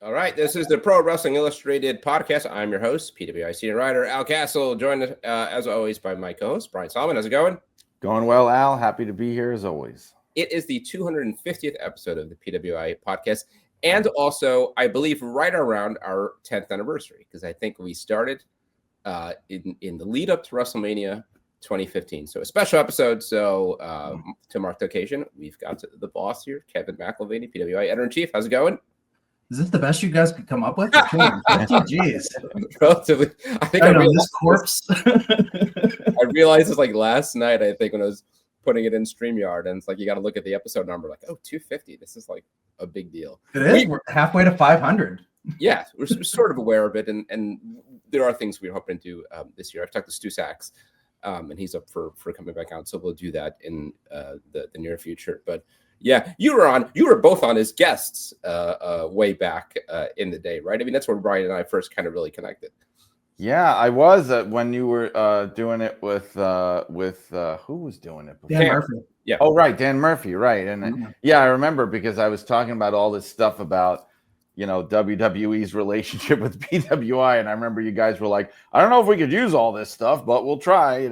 All right, this is the Pro Wrestling Illustrated podcast. I'm your host, PWI senior writer Al Castle, joined as always by my co-host Brian Solomon. How's it going? Going well, Al. Happy to be here as always. It is the 250th episode of the PWI podcast, and also, I believe, right around our 10th anniversary, because I think we started in the lead up to WrestleMania 2015. So a special episode. So to mark the occasion, we've got the boss here, Kevin McElvaney, PWI Editor-in-Chief. How's it going? Is this the best you guys could come up with? Jeez. Relatively. I think I know this corpse. I realized this like last night, I think, when I was putting it in StreamYard, and it's like you got to look at the episode number, like, oh, 250. This is like a big deal. It is. We're halfway to 500. Yeah, we're sort of aware of it, and there are things we're hoping to do this year. I've talked to Stu Sachs, and he's up for coming back out, so we'll do that in the near future. But yeah, you were both on as guests way back in the day, right? I mean, that's where Brian and I first kind of really connected. Yeah, I was when you were doing it with who was doing it before? Dan Murphy. Yeah. Oh, right, Dan Murphy, right. And yeah, I remember because I was talking about all this stuff about, WWE's relationship with PWI, and I remember you guys were like, I don't know if we could use all this stuff, but we'll try,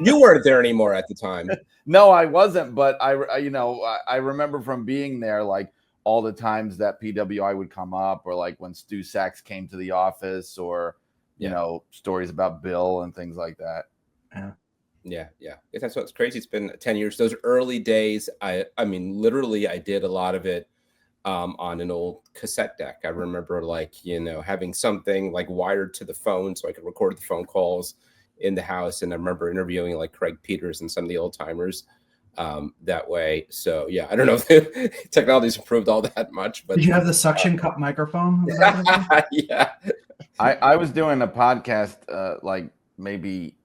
You weren't there anymore at the time. No, I wasn't, but I remember from being there, like all the times that PWI would come up, or like when Stu Sachs came to the office, or stories about Bill and things like that. Yeah. That's what's crazy. It's been 10 years. Those early days, I mean, literally, I did a lot of it on an old cassette deck. I remember having something like wired to the phone so I could record the phone calls in the house. And I remember interviewing like Craig Peters and some of the old timers that way. So yeah, I don't know if technology's improved all that much, but did you have the suction cup microphone? Yeah. I was doing a podcast like maybe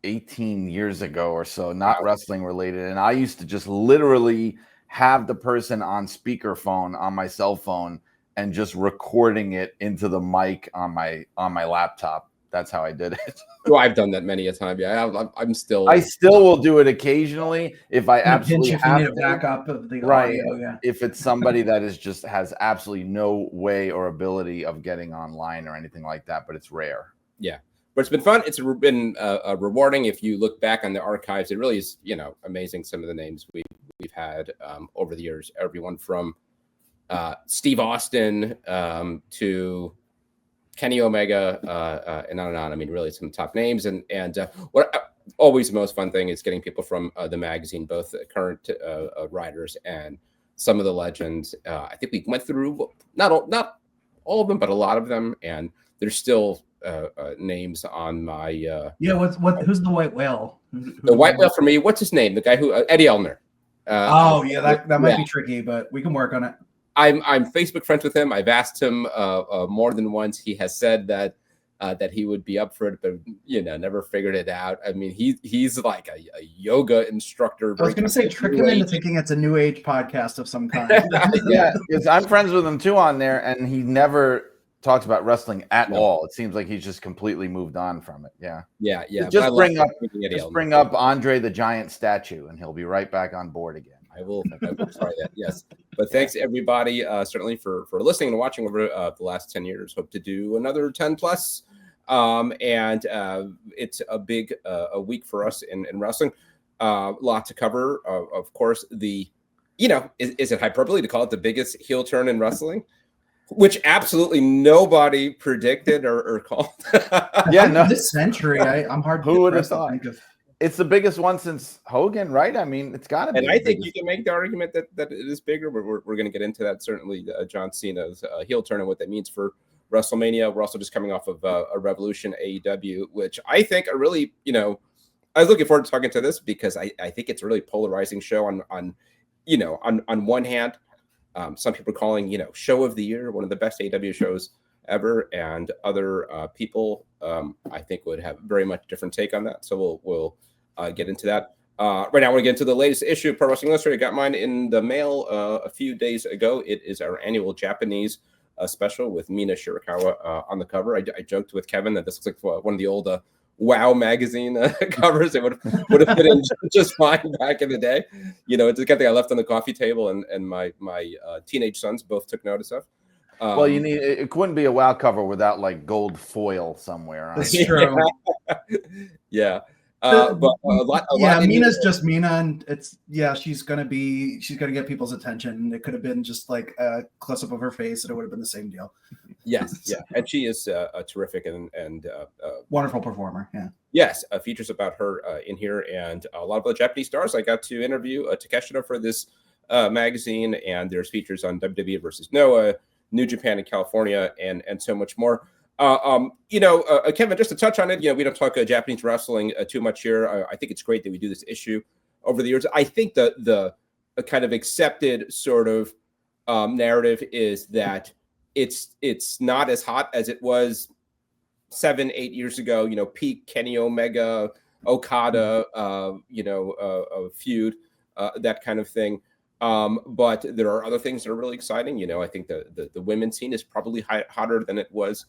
18 years ago or so, not wrestling related. And I used to just literally have the person on speakerphone on my cell phone and just recording it into the mic on my laptop. That's how I did it. Well, I've done that many a time. Yeah, I still will do it occasionally if I absolutely have to. Backup of the right. Audio, yeah. If it's somebody that has absolutely no way or ability of getting online or anything like that, but it's rare. Yeah, but it's been fun. It's been rewarding. If you look back on the archives, it really is amazing. Some of the names we've had over the years. Everyone from Steve Austin to Kenny Omega, and on and on. I mean, really some top names. And what always the most fun thing is getting people from the magazine, both current writers and some of the legends. I think we went through not all of them, but a lot of them, and there's still names on my. Who's the white whale? The white whale for me. What's his name? The guy who Eddie Elner. That might be tricky, but we can work on it. I'm Facebook friends with him. I've asked him more than once. He has said that he would be up for it, but never figured it out. I mean, he's like a yoga instructor. I was going to say, trick him into thinking it's a new age podcast of some kind. Yeah, because I'm friends with him too on there, and he never talks about wrestling at all. It seems like he's just completely moved on from it. Yeah. Just bring up Andre the Giant statue, and he'll be right back on board again. I will try that. Yes, but thanks everybody certainly for listening and watching over the last 10 years. Hope to do another 10 plus, and it's a big a week for us in wrestling. Lot to cover. Of course, is it hyperbole to call it the biggest heel turn in wrestling? Which absolutely nobody predicted or called. This century. I'm hard. Who would have thought? It's the biggest one since Hogan, right? I mean, it's got to be. And I think you can make the argument that it is bigger, but we're going to get into that. Certainly, John Cena's heel turn and what that means for WrestleMania. We're also just coming off of a Revolution AEW, which I think are really, I was looking forward to talking to this because I think it's a really polarizing show on one hand. Some people are calling, show of the year, one of the best AEW shows ever, and other people, I think, would have very much different take on that. So we'll get into that. Right now, I want to get into the latest issue of Pro Wrestling Illustrated. I got mine in the mail a few days ago. It is our annual Japanese special with Mina Shirakawa on the cover. I joked with Kevin that this looks like one of the old WOW magazine covers. It would have fit in just fine back in the day. It's the kind of thing I left on the coffee table, and my teenage sons both took notice of. Well, you need it couldn't be a WoW cover without like gold foil somewhere. That's true. Yeah. But a lot. Mina's just Mina, and she's gonna get people's attention. It could have been just like a close up of her face, and it would have been the same deal. Yes, yeah, and she is a terrific and wonderful performer. Yeah. Yes, features about her in here, and a lot of the Japanese stars. I got to interview Takeshita for this magazine, and there's features on WWE versus Noah, New Japan in California, and so much more. Kevin, just to touch on it, we don't talk Japanese wrestling too much here. I think it's great that we do this issue over the years. I think the kind of accepted sort of narrative is that it's not as hot as it was 7-8 years ago. Peak Kenny Omega, Okada, feud, that kind of thing. But there are other things that are really exciting. I think the women's scene is probably hotter than it was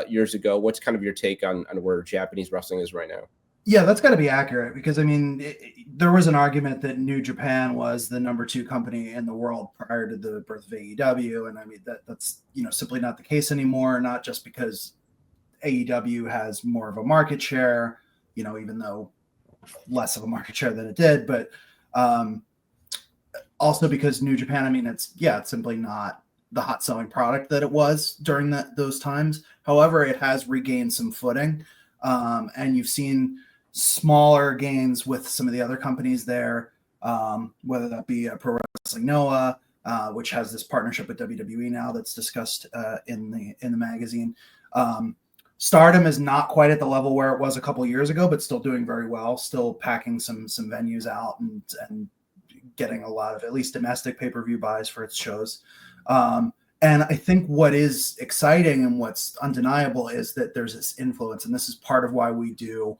years ago. What's kind of your take on where Japanese wrestling is right now? Yeah, that's got to be accurate, because there was an argument that New Japan was the number 2 company in the world prior to the birth of AEW, and that's simply not the case anymore. Not just because AEW has more of a market share, even though less of a market share than it did, but also because New Japan, it's simply not the hot selling product that it was during those times. However, it has regained some footing, and you've seen smaller gains with some of the other companies there, whether that be Pro Wrestling Noah, which has this partnership with WWE now that's discussed in the magazine. Stardom is not quite at the level where it was a couple years ago, but still doing very well, still packing some venues out and getting a lot of at least domestic pay-per-view buys for its shows. And I think what is exciting and what's undeniable is that there's this influence, and this is part of why we do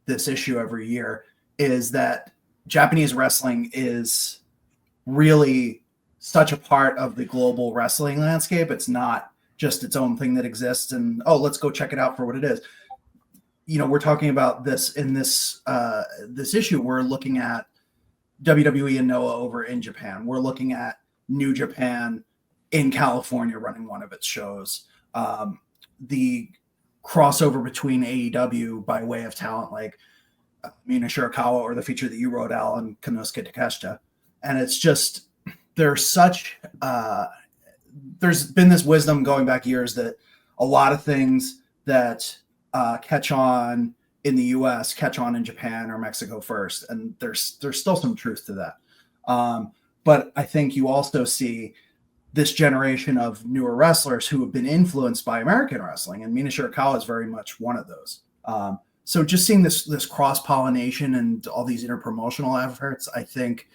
this issue every year, is that Japanese wrestling is really such a part of the global wrestling landscape. It's not just its own thing that exists and, let's go check it out for what it is. We're talking about this in this issue. We're looking at WWE and Noah over in Japan. We're looking at New Japan in California running one of its shows. The crossover between AEW by way of talent like Mina Shirakawa, or the feature that you wrote, Al, and Konosuke Takeshita. And it's just, there's been this wisdom going back years that a lot of things that catch on in the US catch on in Japan or Mexico first. And there's still some truth to that. But I think you also see this generation of newer wrestlers who have been influenced by American wrestling, and Mina Shirakawa is very much one of those. So just seeing this cross-pollination and all these interpromotional efforts, I think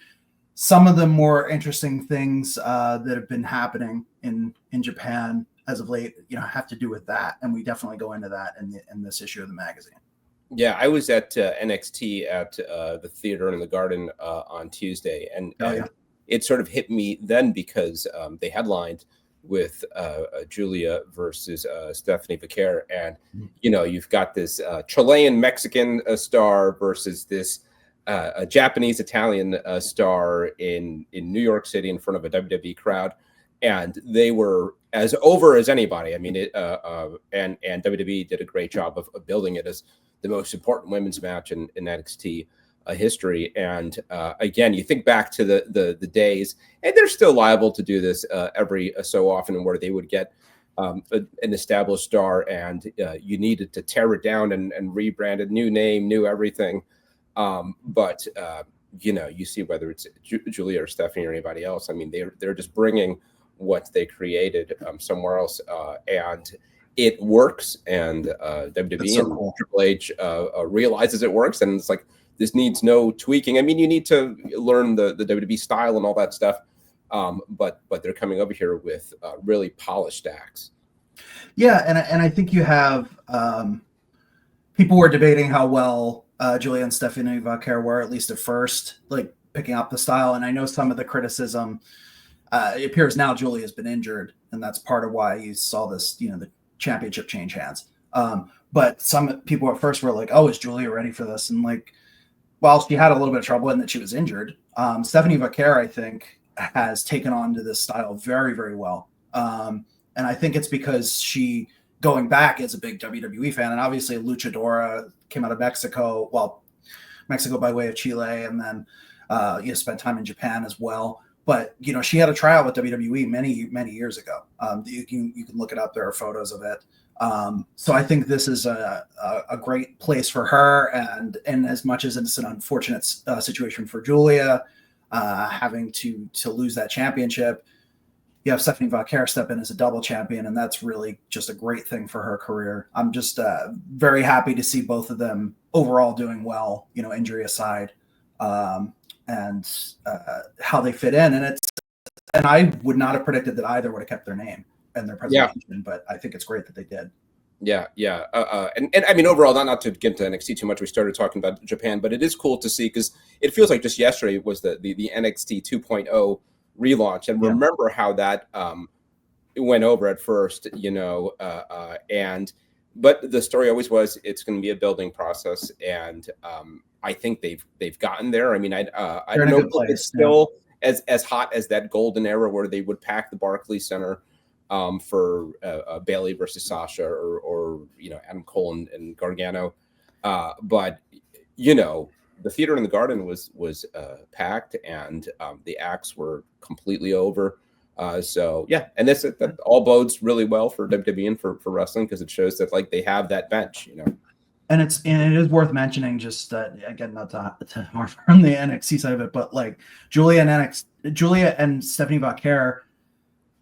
some of the more interesting things that have been happening in Japan as of late, have to do with that, and we definitely go into that in this issue of the magazine. Yeah, I was at NXT at the Theater in the Garden on Tuesday, and it sort of hit me then because they headlined with Julia versus Stephanie Vaquer, and you've got this Chilean Mexican star versus this a Japanese Italian star in New York City in front of a WWE crowd, and they were as over as anybody. And WWE did a great job of building it as the most important women's match in NXT history. And again, you think back to the days, and they're still liable to do this every so often, where they would get an established star, and you needed to tear it down and rebrand it, new name, new everything. But you see whether it's Julia or Stephanie or anybody else. They're just bringing what they created somewhere else, and it works. And WWE and cool. Triple H realizes it works, and it's like, this needs no tweaking. You need to learn the WWE style and all that stuff, but they're coming over here with really polished acts. Yeah, and I think you have people were debating how well Julia and Stephanie Vaquer were, at least at first, like picking up the style. And I know some of the criticism, it appears now Julia has been injured, and that's part of why you saw this, the championship change hands. But some people at first were like, "Oh, is Julia ready for this?" And like, well, she had a little bit of trouble in that she was injured. Stephanie Vaquer, I think, has taken on to this style very, very well. And I think it's because she, going back, is a big WWE fan, and obviously Luchadora came out of Mexico, well, Mexico by way of Chile, and then spent time in Japan as well. But she had a tryout with WWE many years ago. You can look it up. There are photos of it. So I think this is a great place for her, and as much as it's an unfortunate situation for Julia, having to lose that championship, you have Stephanie Vaquer step in as a double champion, and that's really just a great thing for her career. I'm just very happy to see both of them overall doing well, injury aside, and how they fit in. And I would not have predicted that either would have kept their name and their presentation, but I think it's great that they did. Yeah. And I mean, overall, not to get into NXT too much, we started talking about Japan, but it is cool to see, because it feels like just yesterday was the NXT 2.0 relaunch, and remember how that went over at first, but the story always was it's going to be a building process, and I think they've gotten there. I mean, I don't know if it's still as hot as that golden era where they would pack the Barclays Center for Bayley versus Sasha or Adam Cole and Gargano, but the theater in the Garden was packed, and the acts were completely over. So yeah, and that all bodes really well for WWE and for wrestling, because it shows that they have that bench, And it is worth mentioning, just that, again, not to harp on the NXT side of it, but Julia and Stephanie Vaquer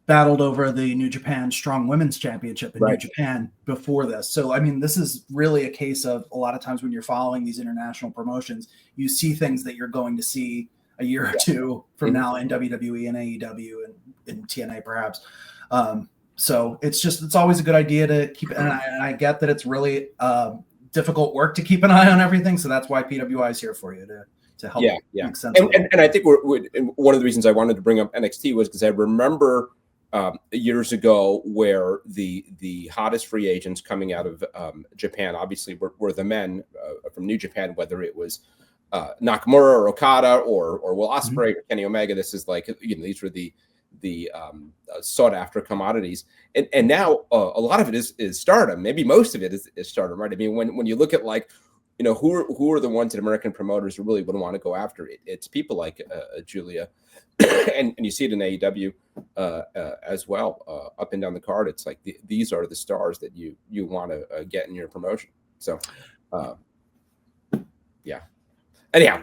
battled over the New Japan Strong Women's Championship in New Japan before this. So, I mean, this is really a case of, a lot of times when you're following these international promotions, you see things that you're going to see a year or two from now in WWE and AEW and in TNA perhaps. So it's always a good idea to keep, and I get that it's really difficult work to keep an eye on everything. So that's why PWI is here for you, to help make sense of it. And I think one of the reasons I wanted to bring up NXT was because I remember years ago where the hottest free agents coming out of Japan obviously were the men from New Japan, whether it was Nakamura or Okada or Will Ospreay or Kenny Omega. This is these were the sought after commodities, and now a lot of it is Stardom. Maybe most of it is Stardom, right? I mean, when you look at who are the ones that American promoters who really would want to go after it, it's people like Julia, and you see it in AEW as well, up and down the card. It's these are the stars that you want to get in your promotion. So yeah. Anyhow,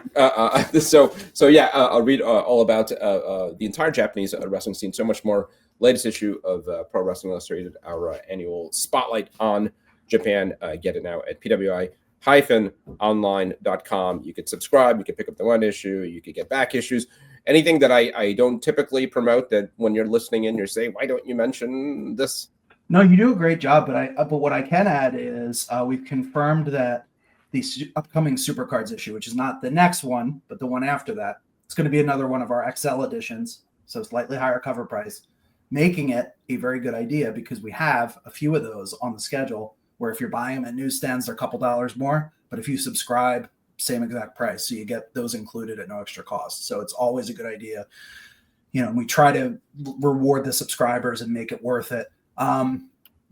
so yeah, I'll read all about the entire Japanese wrestling scene. So much more. Latest issue of Pro Wrestling Illustrated, our annual spotlight on Japan. Get it now at PWI-online.com. You could subscribe. You could pick up the one issue. You could get back issues. Anything that I don't typically promote, that when you're listening in, you're saying, why don't you mention this? No, you do a great job. But what I can add is we've confirmed that the upcoming Supercards issue, which is not the next one, but the one after that, it's going to be another one of our XL editions, so slightly higher cover price, making it a very good idea because we have a few of those on the schedule where if you're buying them at newsstands, they're a couple dollars more, but if you subscribe, same exact price. So you get those included at no extra cost. So it's always a good idea. We try to reward the subscribers and make it worth it.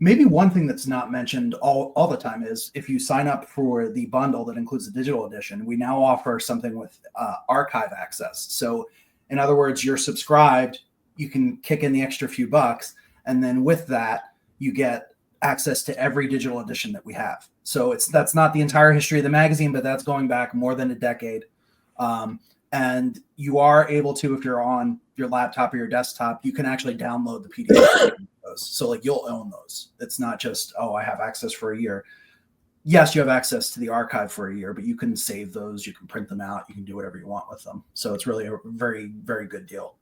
Maybe one thing that's not mentioned all the time is if you sign up for the bundle that includes the digital edition, we now offer something with archive access. So in other words, you're subscribed, you can kick in the extra few bucks, and then with that, you get access to every digital edition that we have. So that's not the entire history of the magazine, but that's going back more than a decade. And you are able to, if you're on your laptop or your desktop, you can actually download the PDF. So you'll own those. It's not just, I have access for a year. Yes, you have access to the archive for a year, but you can save those, you can print them out, you can do whatever you want with them. So it's really a very, very good deal.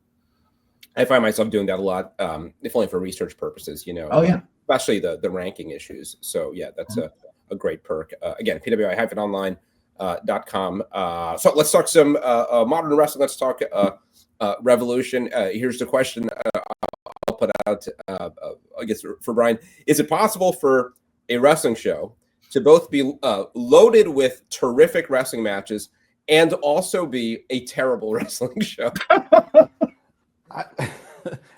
I find myself doing that a lot, if only for research purposes, especially the ranking issues. So yeah, that's a great perk. Again, PWI-online.com. So let's talk some modern wrestling. Let's talk Revolution. Here's the question I'll put out, I guess, for Brian. Is it possible for a wrestling show to both be loaded with terrific wrestling matches and also be a terrible wrestling show?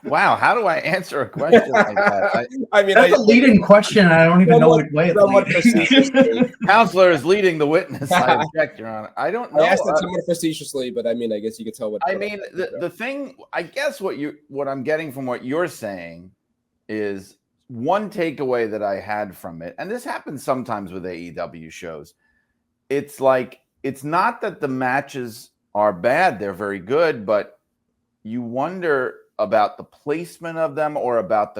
Wow, how do I answer a question like that? I mean, That's a leading question. I don't even know somewhat- which way it's somewhat leading. facetiously. Counselor is leading the witness. I object, Your Honor. I don't know. I asked it somewhat facetiously, but I mean, I guess you could tell what. I mean, the thing, I guess what I'm getting from what you're saying is one takeaway that I had from it, and this happens sometimes with AEW shows. It's like, it's not that the matches are bad, they're very good, but you wonder about the placement of them or about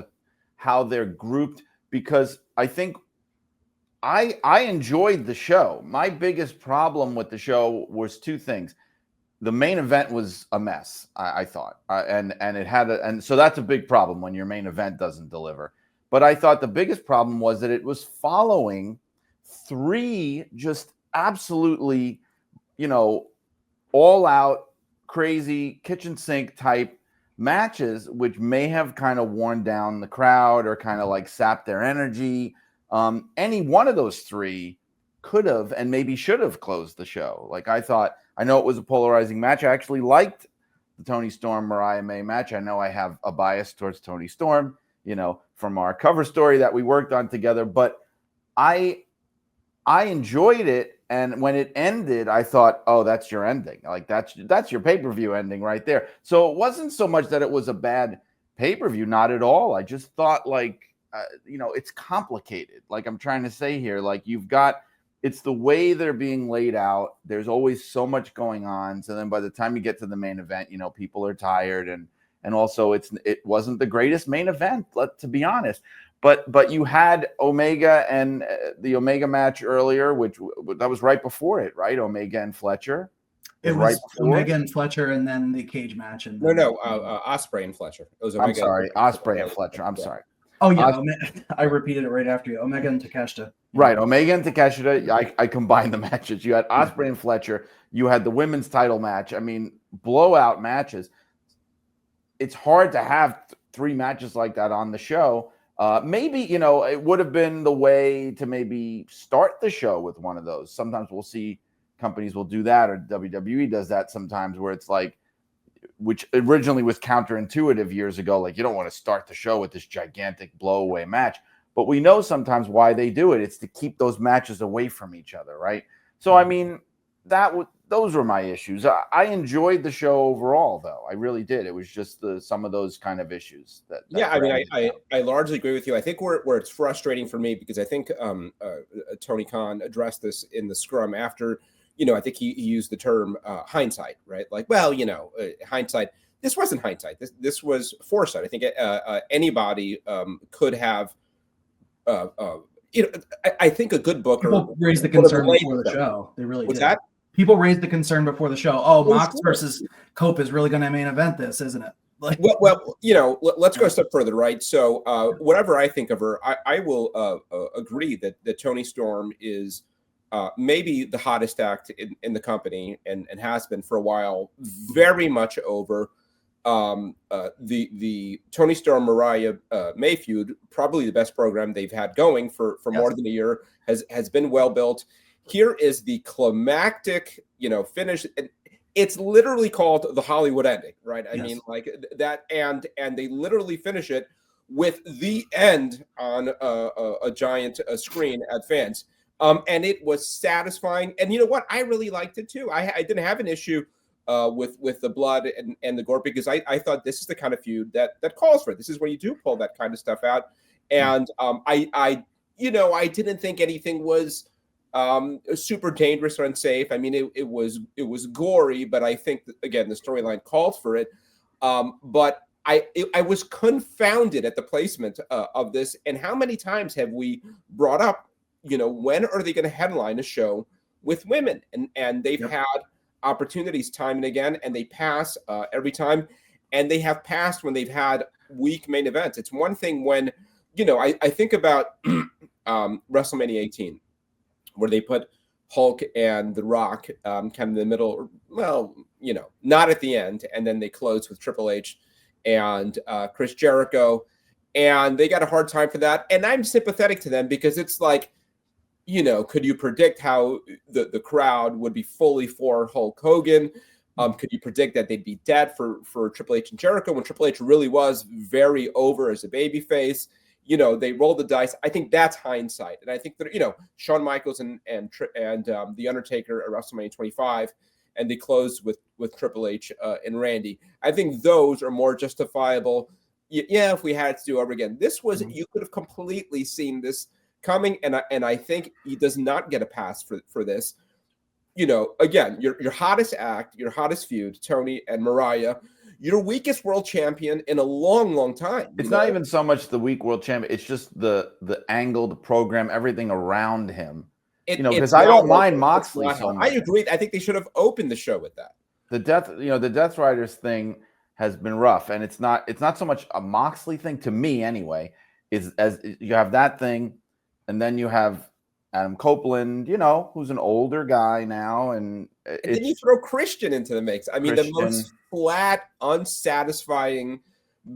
how they're grouped, because I think I enjoyed the show. My biggest problem with the show was two things. The main event was a mess, I thought, and it had and so that's a big problem when your main event doesn't deliver. But I thought the biggest problem was that it was following three just absolutely, all out crazy kitchen sink type matches, which may have kind of worn down the crowd or kind of like sapped their energy. Any one of those three could have and maybe should have closed the show. Like, I know it was a polarizing match. I actually liked the Toni Storm Mariah May match. I know I have a bias towards Toni Storm, from our cover story that we worked on together, but I enjoyed it. And when it ended, I thought, oh, that's your ending. Like, that's your pay-per-view ending right there. So it wasn't so much that it was a bad pay-per-view, not at all. I just thought, it's complicated. Like I'm trying to say here, like it's the way they're being laid out. There's always so much going on. So then by the time you get to the main event, people are tired, and also it wasn't the greatest main event, to be honest. But you had Omega and the Omega match earlier, which that was right before it, right? Omega and Fletcher. It was Omega and Fletcher, and then the cage match. And Ospreay and Fletcher. It was Omega. I'm sorry, Ospreay and Fletcher. I'm sorry. Oh yeah, I repeated it right after you. Omega and Takeshita. Right, Omega and Takeshita. I combined the matches. You had Ospreay and Fletcher. You had the women's title match. I mean, blowout matches. It's hard to have three matches like that on the show. Maybe, it would have been the way to maybe start the show with one of those. Sometimes we'll see companies will do that, or WWE does that sometimes, where it's like, which originally was counterintuitive years ago. Like, you don't want to start the show with this gigantic blow-away match. But we know sometimes why they do it. It's to keep those matches away from each other, right? So, I mean, those were my issues. I enjoyed the show overall, though. I really did. It was just some of those kind of issues that I mean, I largely agree with you. I think where it's frustrating for me, because I think Tony Khan addressed this in the scrum after, I think he used the term hindsight, right? Like, well, hindsight. This wasn't hindsight. This was foresight. I think anybody could have. I think a good booker. People raised the concern before the show. They really What's did. that? People raised the concern before the show. Oh, Mox versus Cope is really going to main event this, isn't it? Like, well, let's go a step further, right? So, whatever I think of her, I will agree that Toni Storm is maybe the hottest act in the company and has been for a while. Very much over. The Toni Storm Mariah May feud, probably the best program they've had going for more than a year, has been well built. Here is the climactic, finish. It's literally called the Hollywood ending, right? I mean, like that, and they literally finish it with the end on a giant screen at Fans. And it was satisfying. And you know what? I really liked it too. I didn't have an issue with the blood and the gore, because I thought this is the kind of feud that calls for it. This is where you do pull that kind of stuff out. And I didn't think anything was super dangerous or unsafe. I mean, it was gory, but I think that, again, the storyline calls for it. But I was confounded at the placement of this, and how many times have we brought up, when are they going to headline a show with women? And they've had opportunities time and again, and they pass every time, and they have passed when they've had weak main events. It's one thing when, I think about WrestleMania 18, where they put Hulk and The Rock kind of in the middle, not at the end, and then they close with Triple H and Chris Jericho, and they got a hard time for that. And I'm sympathetic to them, because it's like, could you predict how the crowd would be fully for Hulk Hogan? Could you predict that they'd be dead for Triple H and Jericho when Triple H really was very over as a babyface? They rolled the dice. I think that's hindsight, and I think that Shawn Michaels and the Undertaker at WrestleMania 25, and they closed with Triple H and Randy. I think those are more justifiable. Yeah, if we had to do over again, this was you could have completely seen this coming, and I think he does not get a pass for this. Again, your hottest act, your hottest feud, Tony and Mariah, your weakest world champion in a long, long time. It's not even so much the weak world champion; it's just the angle, the program, everything around him. Because I don't mind Moxley so much. I agree. I think they should have opened the show with that. The Death Riders thing has been rough, and it's not so much a Moxley thing to me anyway. Is as you have that thing, and then you have Adam Copeland, who's an older guy now, and then you throw Christian into the mix. I mean, the most flat, unsatisfying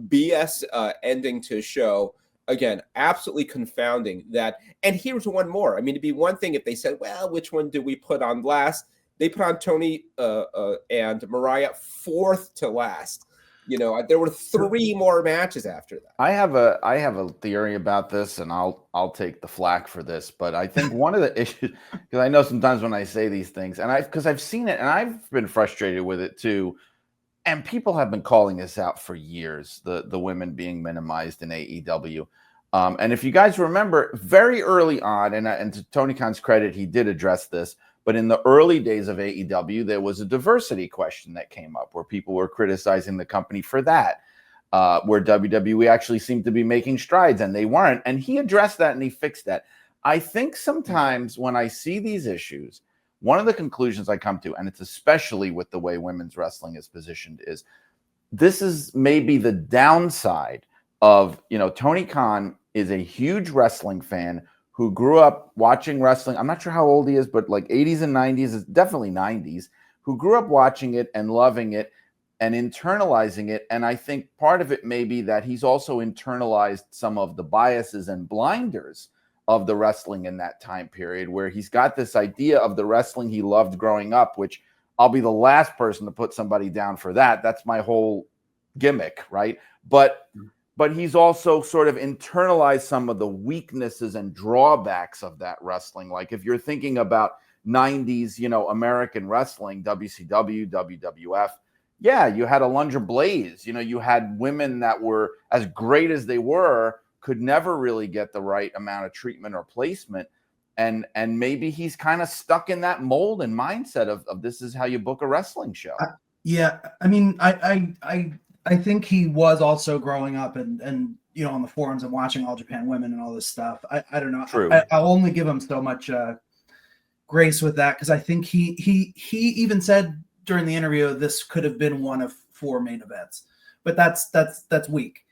BS ending to a show. Again, absolutely confounding that. And here's one more. I mean, it'd be one thing if they said, well, which one do we put on last? They put on Tony and Mariah fourth to last. There were 3 more matches after that. I have a theory about this, and I'll take the flack for this. But I think one of the issues, because I know sometimes when I say these things, and because I've seen it, and I've been frustrated with it too. And people have been calling this out for years, the women being minimized in AEW. And if you guys remember, very early on, and to Tony Khan's credit, he did address this, but in the early days of AEW, there was a diversity question that came up where people were criticizing the company for that, where WWE actually seemed to be making strides, and they weren't. And he addressed that, and he fixed that. I think sometimes when I see these issues, one of the conclusions I come to, and it's especially with the way women's wrestling is positioned, is this is maybe the downside of, Tony Khan is a huge wrestling fan who grew up watching wrestling. I'm not sure how old he is, but like 80s and 90s, is definitely 90s, who grew up watching it and loving it and internalizing it. And I think part of it may be that he's also internalized some of the biases and blinders of the wrestling in that time period, where he's got this idea of the wrestling he loved growing up, which I'll be the last person to put somebody down for that. That's my whole gimmick, right? But he's also sort of internalized some of the weaknesses and drawbacks of that wrestling. Like if you're thinking about 90s, American wrestling, WCW, WWF, yeah, you had Alundra Blaze, you had women that were as great as they were, could never really get the right amount of treatment or placement. And maybe he's kind of stuck in that mold and mindset of this is how you book a wrestling show. I mean, I think he was also growing up and on the forums and watching All Japan Women and all this stuff. I don't know. True. I'll only give him so much grace with that, because I think he even said during the interview this could have been one of 4 main events, but that's weak.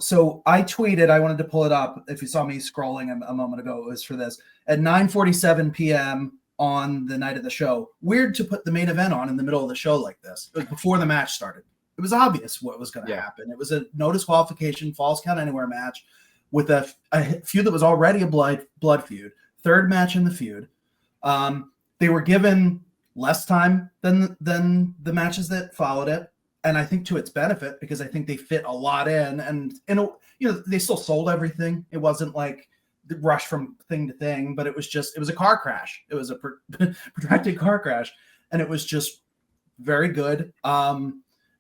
So I tweeted, I wanted to pull it up. If you saw me scrolling a moment ago, it was for this. At 9:47 p.m. on the night of the show, weird to put the main event on in the middle of the show like this. It was before the match started. It was obvious what was going to happen. It was a no disqualification, falls count anywhere match with a feud that was already a blood feud. 3rd match in the feud. They were given less time than the matches that followed it. And I think to its benefit, because I think they fit a lot in, and they still sold everything. It wasn't like the rush from thing to thing, but it was a car crash. It was a protracted car crash, and it was just very good.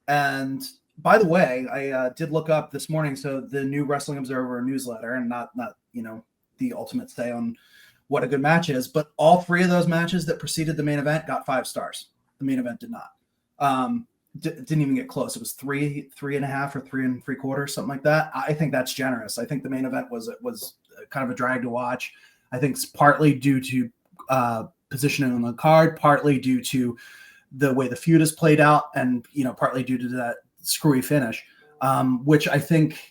And by the way, I did look up this morning. So the new Wrestling Observer newsletter, and not the ultimate say on what a good match is, but all 3 of those matches that preceded the main event got 5 stars. The main event did not. Didn't even get close. It was 3.5 or 3 3/4, something like that. I think that's generous. I think the main event was kind of a drag to watch. I think it's partly due to positioning on the card, partly due to the way the feud is played out, and partly due to that screwy finish, which I think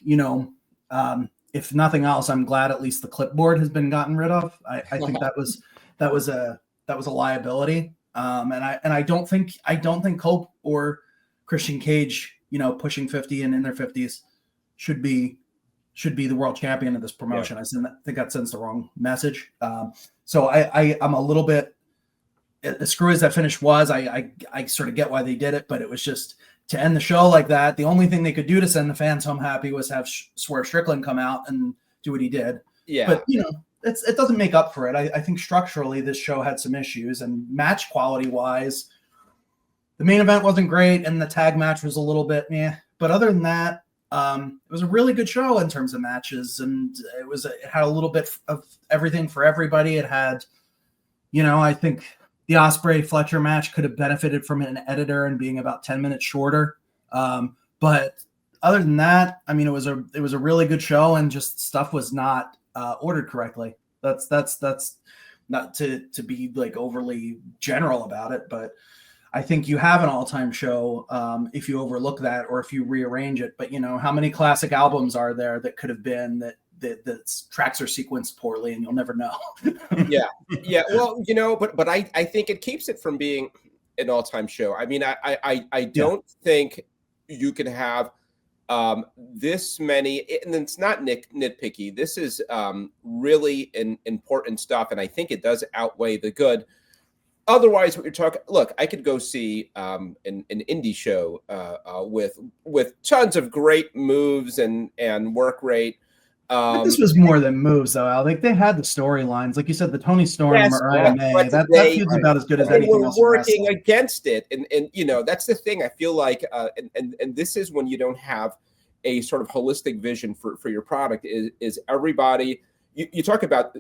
if nothing else, I'm glad at least the clipboard has been gotten rid of. I think that was a liability, and I don't think Cope or Christian Cage, pushing 50 and in their 50s, should be the world champion of this promotion. Yeah. I think that sends the wrong message. So I'm a little bit as screwy as that finish was, I sort of get why they did it, but it was just to end the show like that. The only thing they could do to send the fans home happy was have Swerve Strickland come out and do what he did. Yeah. But, it doesn't make up for it. I think structurally this show had some issues, and match quality wise, the main event wasn't great and the tag match was a little bit meh. But other than that, it was a really good show in terms of matches, and it had a little bit of everything for everybody. It had, I think the Ospreay Fletcher match could have benefited from an editor and being about 10 minutes shorter. But other than that, I mean, it was a really good show, and just stuff was not ordered correctly. That's not to be like overly general about it, but I think you have an all-time show if you overlook that or if you rearrange it. But how many classic albums are there that could have been that tracks are sequenced poorly, and you'll never know. Yeah. Well, but I think it keeps it from being an all-time show. I mean, I don't think you can have this many, and it's not nitpicky. This is really important stuff, and I think it does outweigh the good. Otherwise, what you're talking, look, I could go see an indie show with tons of great moves and work rate. But this was more than moves, though, Al. Like, they had the storylines, like you said, the Tony Storm, Mariah May. That feud's about as good as anything else. We're working against it, and that's the thing. I feel like, and this is when you don't have a sort of holistic vision for your product. Is everybody? You talk about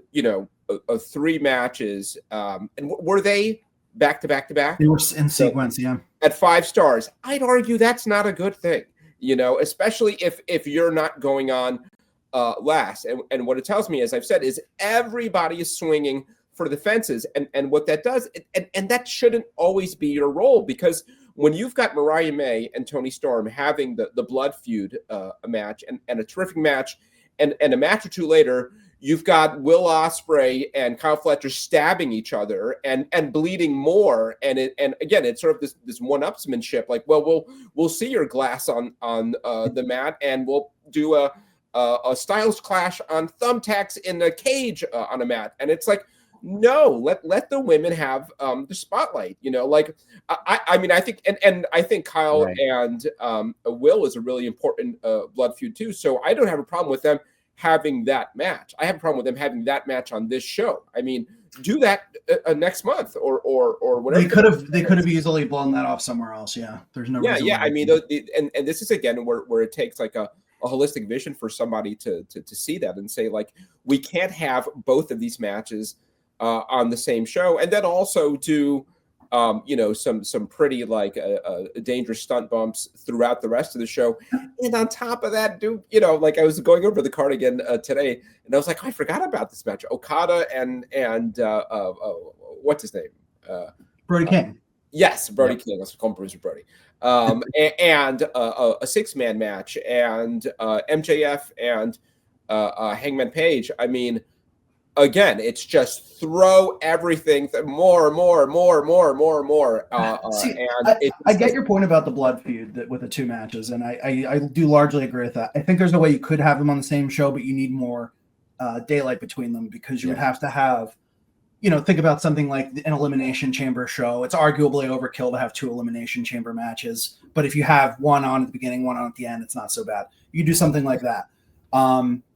three matches, and were they back to back to back? They were in sequence, yeah. At 5 stars, I'd argue that's not a good thing, especially if you're not going on last. And what it tells me, as I've said, is everybody is swinging for the fences, and what that does, and that shouldn't always be your role, because when you've got Mariah May and Tony Storm having the blood feud match and a terrific match, and a match or two later, you've got Will Ospreay and Kyle Fletcher stabbing each other and bleeding more. And again, it's sort of this one-upsmanship. Like, well, we'll see your glass on the mat, and we'll do a styles clash on thumbtacks in a cage on a mat. And it's like, no, let the women have the spotlight. I mean, I think, and I think Kyle and Will is a really important blood feud too. So I don't have a problem with them having that match. I have a problem with them having that match on this show. I mean, do that next month or whatever. They could have easily blown that off somewhere else. Yeah, there's no reason. Yeah. I mean, and this is again where it takes like a holistic vision for somebody to see that and say, like, we can't have both of these matches on the same show, and then also do some pretty like dangerous stunt bumps throughout the rest of the show. And on top of that, like I was going over the card again today, and I was like, I forgot about this match. Okada and what's his name? Brody King. Yes, Brody King. Let's call him Bruiser Brody. And a 6-man match, and MJF and Hangman Page. I mean, again, it's just throw everything more. I get your point about the blood feud with the 2 matches, and I do largely agree with that. I think there's no way you could have them on the same show, but you need more daylight between them, because you would have to have, think about something like an Elimination Chamber show. It's arguably overkill to have 2 Elimination Chamber matches, but if you have one on at the beginning, one on at the end, it's not so bad. You do something like that.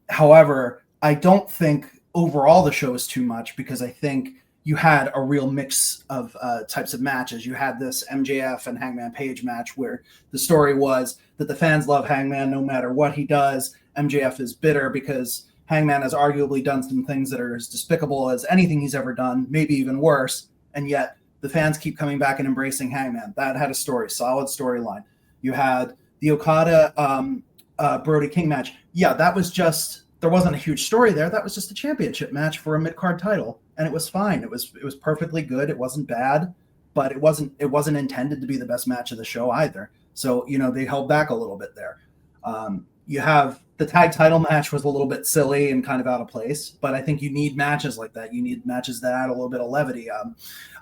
However, I don't think overall the show is too much, because I think you had a real mix of types of matches. You had this MJF and Hangman Page match where the story was that the fans love Hangman no matter what he does. MJF is bitter because Hangman has arguably done some things that are as despicable as anything he's ever done, maybe even worse, and yet the fans keep coming back and embracing Hangman. That had a story, solid storyline. You had the Okada Brody King match. Yeah, that was just, there wasn't a huge story there. That was just a championship match for a mid-card title, and it was fine. It was perfectly good. It wasn't bad, but it wasn't intended to be the best match of the show either. So, they held back a little bit there. You have the tag title match was a little bit silly and kind of out of place, but I think you need matches like that. You need matches that add a little bit of levity.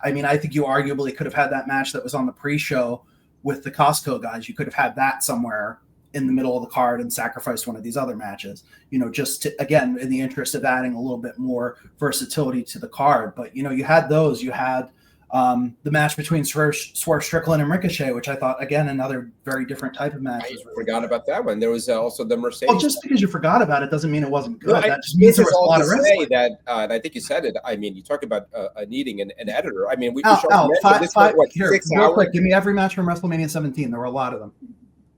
I mean, I think you arguably could have had that match that was on the pre-show with the Costco guys. You could have had that somewhere in the middle of the card and sacrificed one of these other matches, just to, again, in the interest of adding a little bit more versatility to the card. But, you had those. You had The match between Swerve Strickland and Ricochet, which I thought, again, another very different type of match. I forgot about that one. There was also the Mercedes. Well, just because you forgot about it doesn't mean it wasn't good. No, that just means there was a lot of wrestling. That, and I think you said it. I mean, you talk about needing an editor. I mean, Real quick, give me every match from WrestleMania 17. There were a lot of them.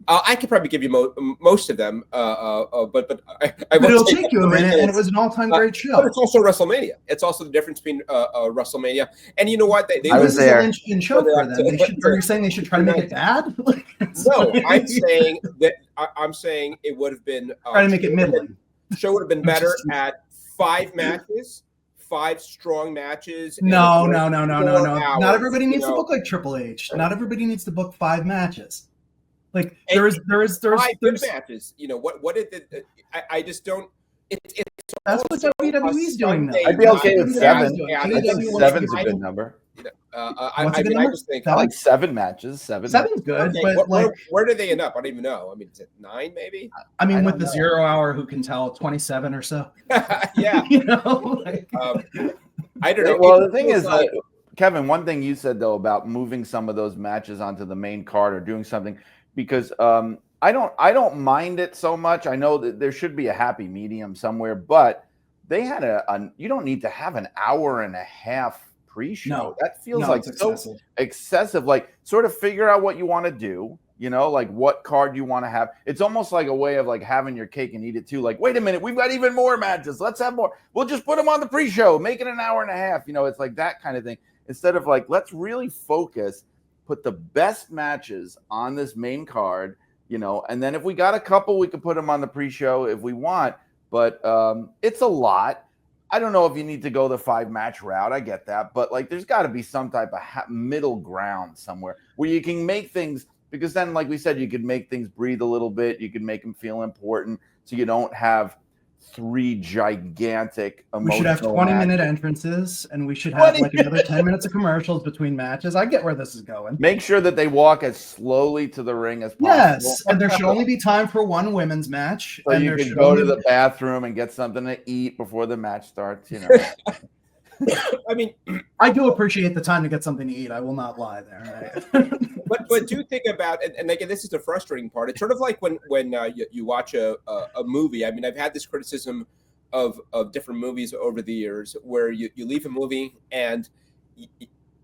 I could probably give you most of them, but it'll take you a minute, and it was an all-time great show. But it's also WrestleMania. It's also the difference between WrestleMania, and you know what? They I was there. Show for them. Are you saying they should try to make it bad? No, I'm saying that I'm saying it would have been try to make it middling. Show would have been better at 5 matches. 5 strong matches. No. Not everybody needs to book like Triple H. Not everybody needs to book 5 matches. Like there's 5 good matches. You know what? I just don't. That's what WWE's doing now. I'd be okay with 7. I think 7's a good number. I just think I like 7 matches. 7's good, okay, but where do they end up? I don't even know. I mean, is it 9 maybe? I mean, with the 0 hour, who can tell? 27 or so. Yeah. You know. I don't know. Well, the thing is, Kevin, one thing you said though about moving some of those matches onto the main card or doing something. Because I don't mind it so much. I know that there should be a happy medium somewhere, but they had you don't need to have an hour and a half pre-show. No, that feels like so excessive. Like, sort of figure out what you want to do. You know, like what card you want to have. It's almost like a way of like having your cake and eat it too. Like, wait a minute, we've got even more matches. Let's have more. We'll just put them on the pre-show. Make it an hour and a half. You know, it's like that kind of thing. Instead of like, let's really focus. Put the best matches on this main card, you know, and then if we got a couple, we could put them on the pre-show if we want. But it's a lot. I don't know if you need to go the 5-match route. I get that. But, like, there's got to be some type of middle ground somewhere where you can make things, because then, like we said, you could make things breathe a little bit. You can make them feel important so you don't have 3 gigantic emotional We should have 20-minute entrances, and we should have like another 10 minutes of commercials between matches. I get where this is going. Make sure that they walk as slowly to the ring as possible. Yes, and there should only be time for 1 women's match. So and you can go to the bathroom and get something to eat before the match starts, you know. I mean, I do appreciate the time to get something to eat. I will not lie there. Right? but do think about it, and again, this is the frustrating part. It's sort of like when you watch a movie. I mean, I've had this criticism of different movies over the years, where you leave a movie and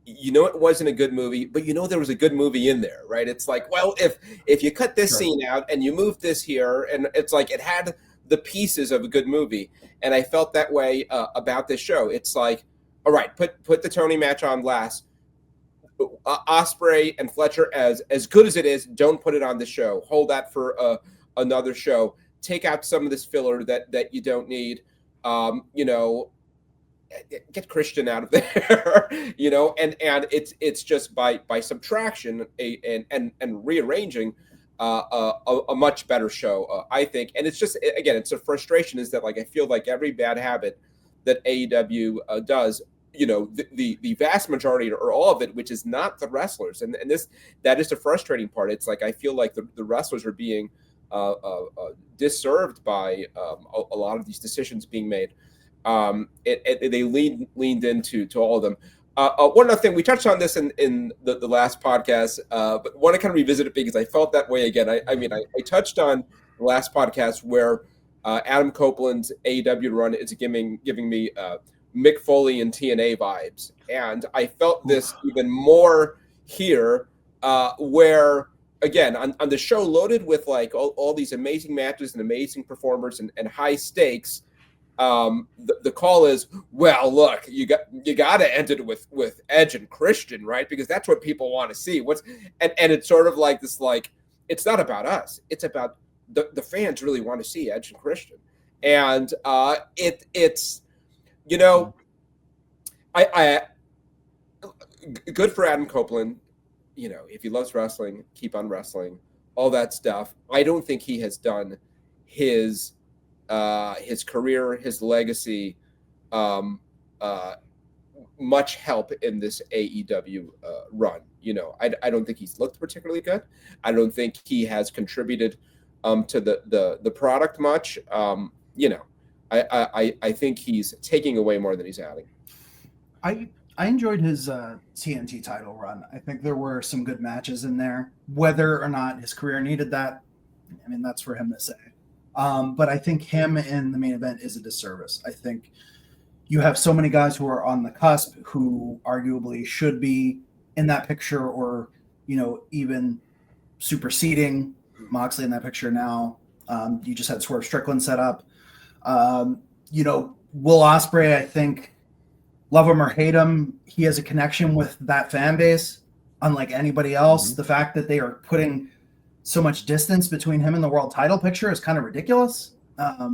you know it wasn't a good movie, but you know there was a good movie in there, right? It's like, well, if you cut this scene out and you move this here, and it's like it had the pieces of a good movie. And I felt that way about this show. It's like, all right, put the Tony match on last. Ospreay and Fletcher, as good as it is, don't put it on the show. Hold that for another show. Take out some of this filler that you don't need. You know, get Christian out of there. You know, and it's just by subtraction and rearranging. A much better show, I think. And it's just, again, it's a frustration is that, like, I feel like every bad habit that AEW does, you know, the vast majority or all of it, which is not the wrestlers. And that is the frustrating part. It's like, I feel like the wrestlers are being disserved by a lot of these decisions being made. They leaned into all of them. One other thing, we touched on this in the last podcast, but want to kind of revisit it because I felt that way again. I touched on the last podcast where Adam Copeland's AEW run is giving me Mick Foley and TNA vibes, and I felt this even more here, where again on the show loaded with like all these amazing matches and amazing performers and high stakes. The call is, well, look, you got to end it with Edge and Christian, right? Because that's what people want to see. And it's sort of like this, like, it's not about us. It's about the fans really want to see Edge and Christian. And it's, you know, I good for Adam Copeland. You know, if he loves wrestling, keep on wrestling, all that stuff. I don't think he has done his career, his legacy, much help in this AEW run. You know, I don't think he's looked particularly good. I don't think he has contributed to the product much. You know, I think he's taking away more than he's adding. I enjoyed his TNT title run. I think there were some good matches in there. Whether or not his career needed that, I mean, that's for him to say. But I think him in the main event is a disservice. I think you have so many guys who are on the cusp who arguably should be in that picture, or even superseding Moxley in that picture now. You just had Swerve Strickland set up. Will Ospreay, I think, love him or hate him, he has a connection with that fan base, unlike anybody else. Mm-hmm. The fact that they are putting so much distance between him and the world title picture is kind of ridiculous.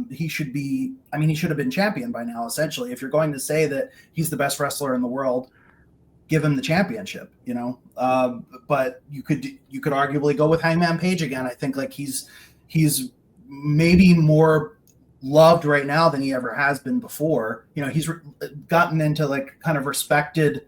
He should have been champion by now, essentially. If you're going to say that he's the best wrestler in the world, give him the championship, but you could arguably go with Hangman Page again. I think like he's maybe more loved right now than he ever has been before. He's gotten into like kind of respected,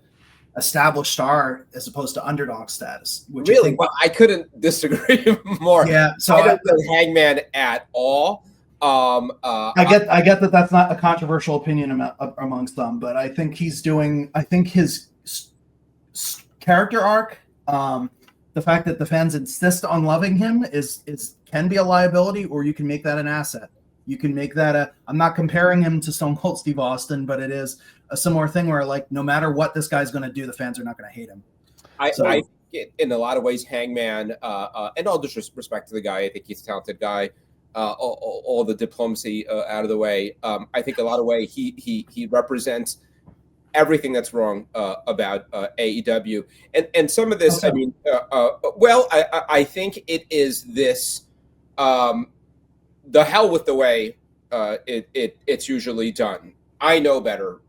established star as opposed to underdog status. Which really, I couldn't disagree more. Yeah, so I don't know Hangman at all. I get that that's not a controversial opinion amongst them, but I think his character arc, the fact that the fans insist on loving him can be a liability, or you can make that an asset. You can make that I'm not comparing him to Stone Cold Steve Austin, but it is a similar thing where like no matter what this guy's going to do, the fans are not going to hate him. I in a lot of ways, Hangman, and all due respect to the guy, I think he's a talented guy. All the diplomacy out of the way. I think a lot of way he represents everything that's wrong about AEW, and some of this. Okay. I mean, I think it is this. The hell with the way it's usually done. I know better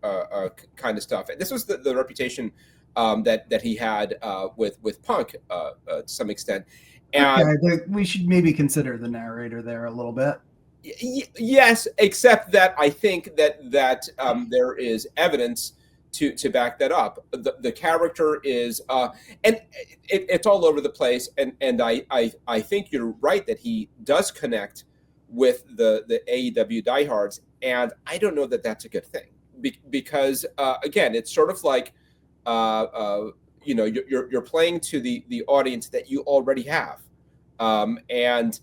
kind of stuff. And this was the reputation that he had with Punk to some extent. And okay, we should maybe consider the narrator there a little bit. Yes, except that I think that there is evidence to back that up. The character is, and it's all over the place. And I think you're right that he does connect with the AEW diehards, and I don't know that that's a good thing because again, it's sort of like you're playing to the audience that you already have, and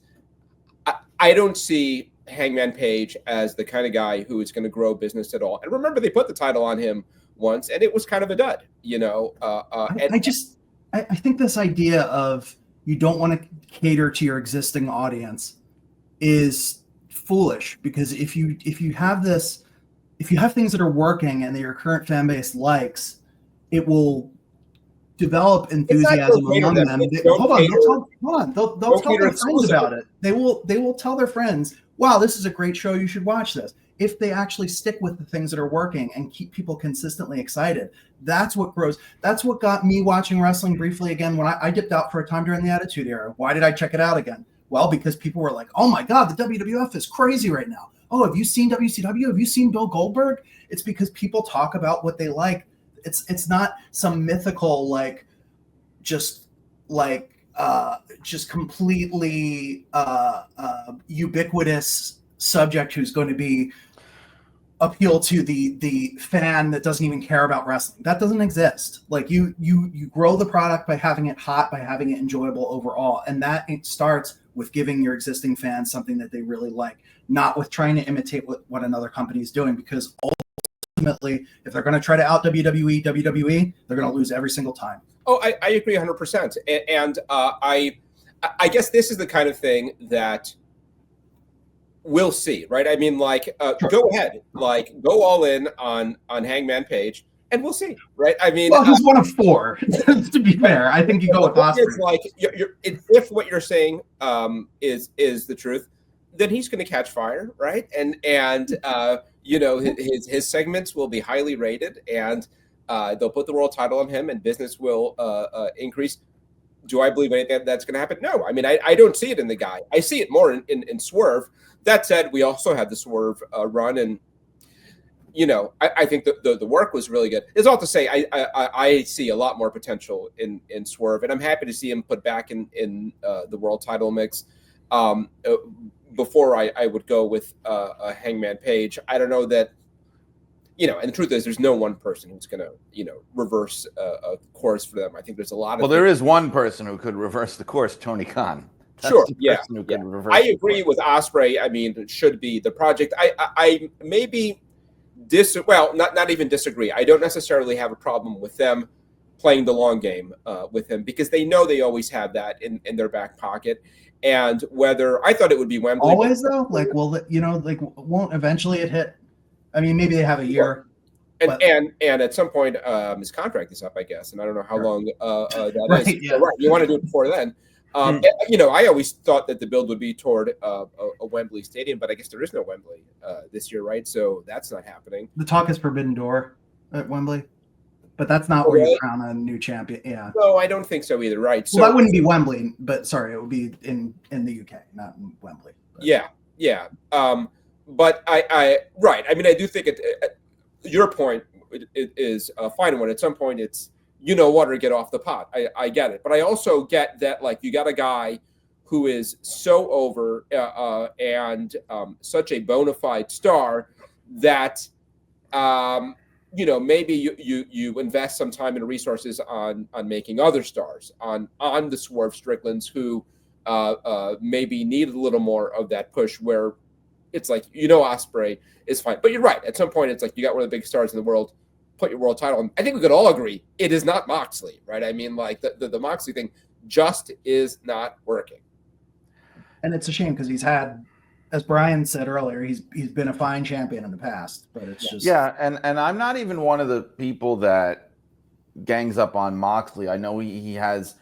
I don't see Hangman Page as the kind of guy who is going to grow business at all. And remember, they put the title on him once, and it was kind of a dud, I think this idea of you don't want to cater to your existing audience is foolish, because if you have things that are working and that your current fan base likes, it will develop enthusiasm among them. Hold on. They'll tell their friends about it. They will tell their friends, wow, this is a great show, you should watch this. If they actually stick with the things that are working and keep people consistently excited, that's what grows. That's what got me watching wrestling briefly again when I dipped out for a time during the Attitude Era. Why did I check it out again? Well, because people were like, oh my God, the WWF is crazy right now. Oh, have you seen WCW? Have you seen Bill Goldberg? It's because people talk about what they like. It's not some mythical, just completely ubiquitous subject who's going to be appeal to the fan that doesn't even care about wrestling. That doesn't exist. Like you grow the product by having it hot, by having it enjoyable overall. And that it starts with giving your existing fans something that they really like, not with trying to imitate what another company is doing, because ultimately, if they're going to try to out WWE, they're going to lose every single time. Oh, I agree 100%. And I guess this is the kind of thing that we'll see, right? I mean, sure. Go ahead, go all in on Hangman Page, and we'll see, right? I mean, well, he's one of four. To be fair, I think you go with Ospreay. If what you're saying is the truth, then he's going to catch fire, right? And his segments will be highly rated, and they'll put the world title on him, and business will increase. Do I believe anything that's going to happen? No. I mean, I don't see it in the guy. I see it more in Swerve. That said, we also had the Swerve run, and I think the work was really good. It's all to say I see a lot more potential in Swerve, and I'm happy to see him put back in the world title mix. Before I would go with Hangman Page. I don't know that and the truth is, there's no one person who's going to, reverse a course for them. I think there's a lot of. Well, there is one person who could reverse the course, Tony Khan. That's sure, the yeah, person who could reverse I the agree course. with Ospreay. I mean, it should be the project. I maybe not even disagree. I don't necessarily have a problem with them playing the long game with him because they know they always have that in their back pocket. And whether I thought it would be Wembley always though, like, won't eventually it hit? I mean, maybe they have a year. And at some point, his contract is up, I guess, and I don't know how long that right, is. Yeah. So, right, you want to do it before then. I always thought that the build would be toward a Wembley Stadium, but I guess there is no Wembley this year, right? So that's not happening. The talk is Forbidden Door at Wembley, but that's not where you crown a new champion. Yeah. No, I don't think so either. Right. So that wouldn't be Wembley, but sorry, it would be in the UK, not in Wembley. But. Yeah. But I right. I mean, I do think your point it is a fine one. At some point, it's what, or get off the pot. I get it, but I also get that like you got a guy who is so over and such a bona fide star that maybe you invest some time and resources on making other stars on the Swerve Stricklands who maybe need a little more of that push where it's like Ospreay is fine, but you're right. At some point, it's like you got one of the big stars in the world. Put your world title on. I think we could all agree it is not Moxley, right? I mean, like the Moxley thing just is not working. And it's a shame because he's had, as Brian said earlier, he's been a fine champion in the past, but it's just and I'm not even one of the people that gangs up on Moxley. I know he has.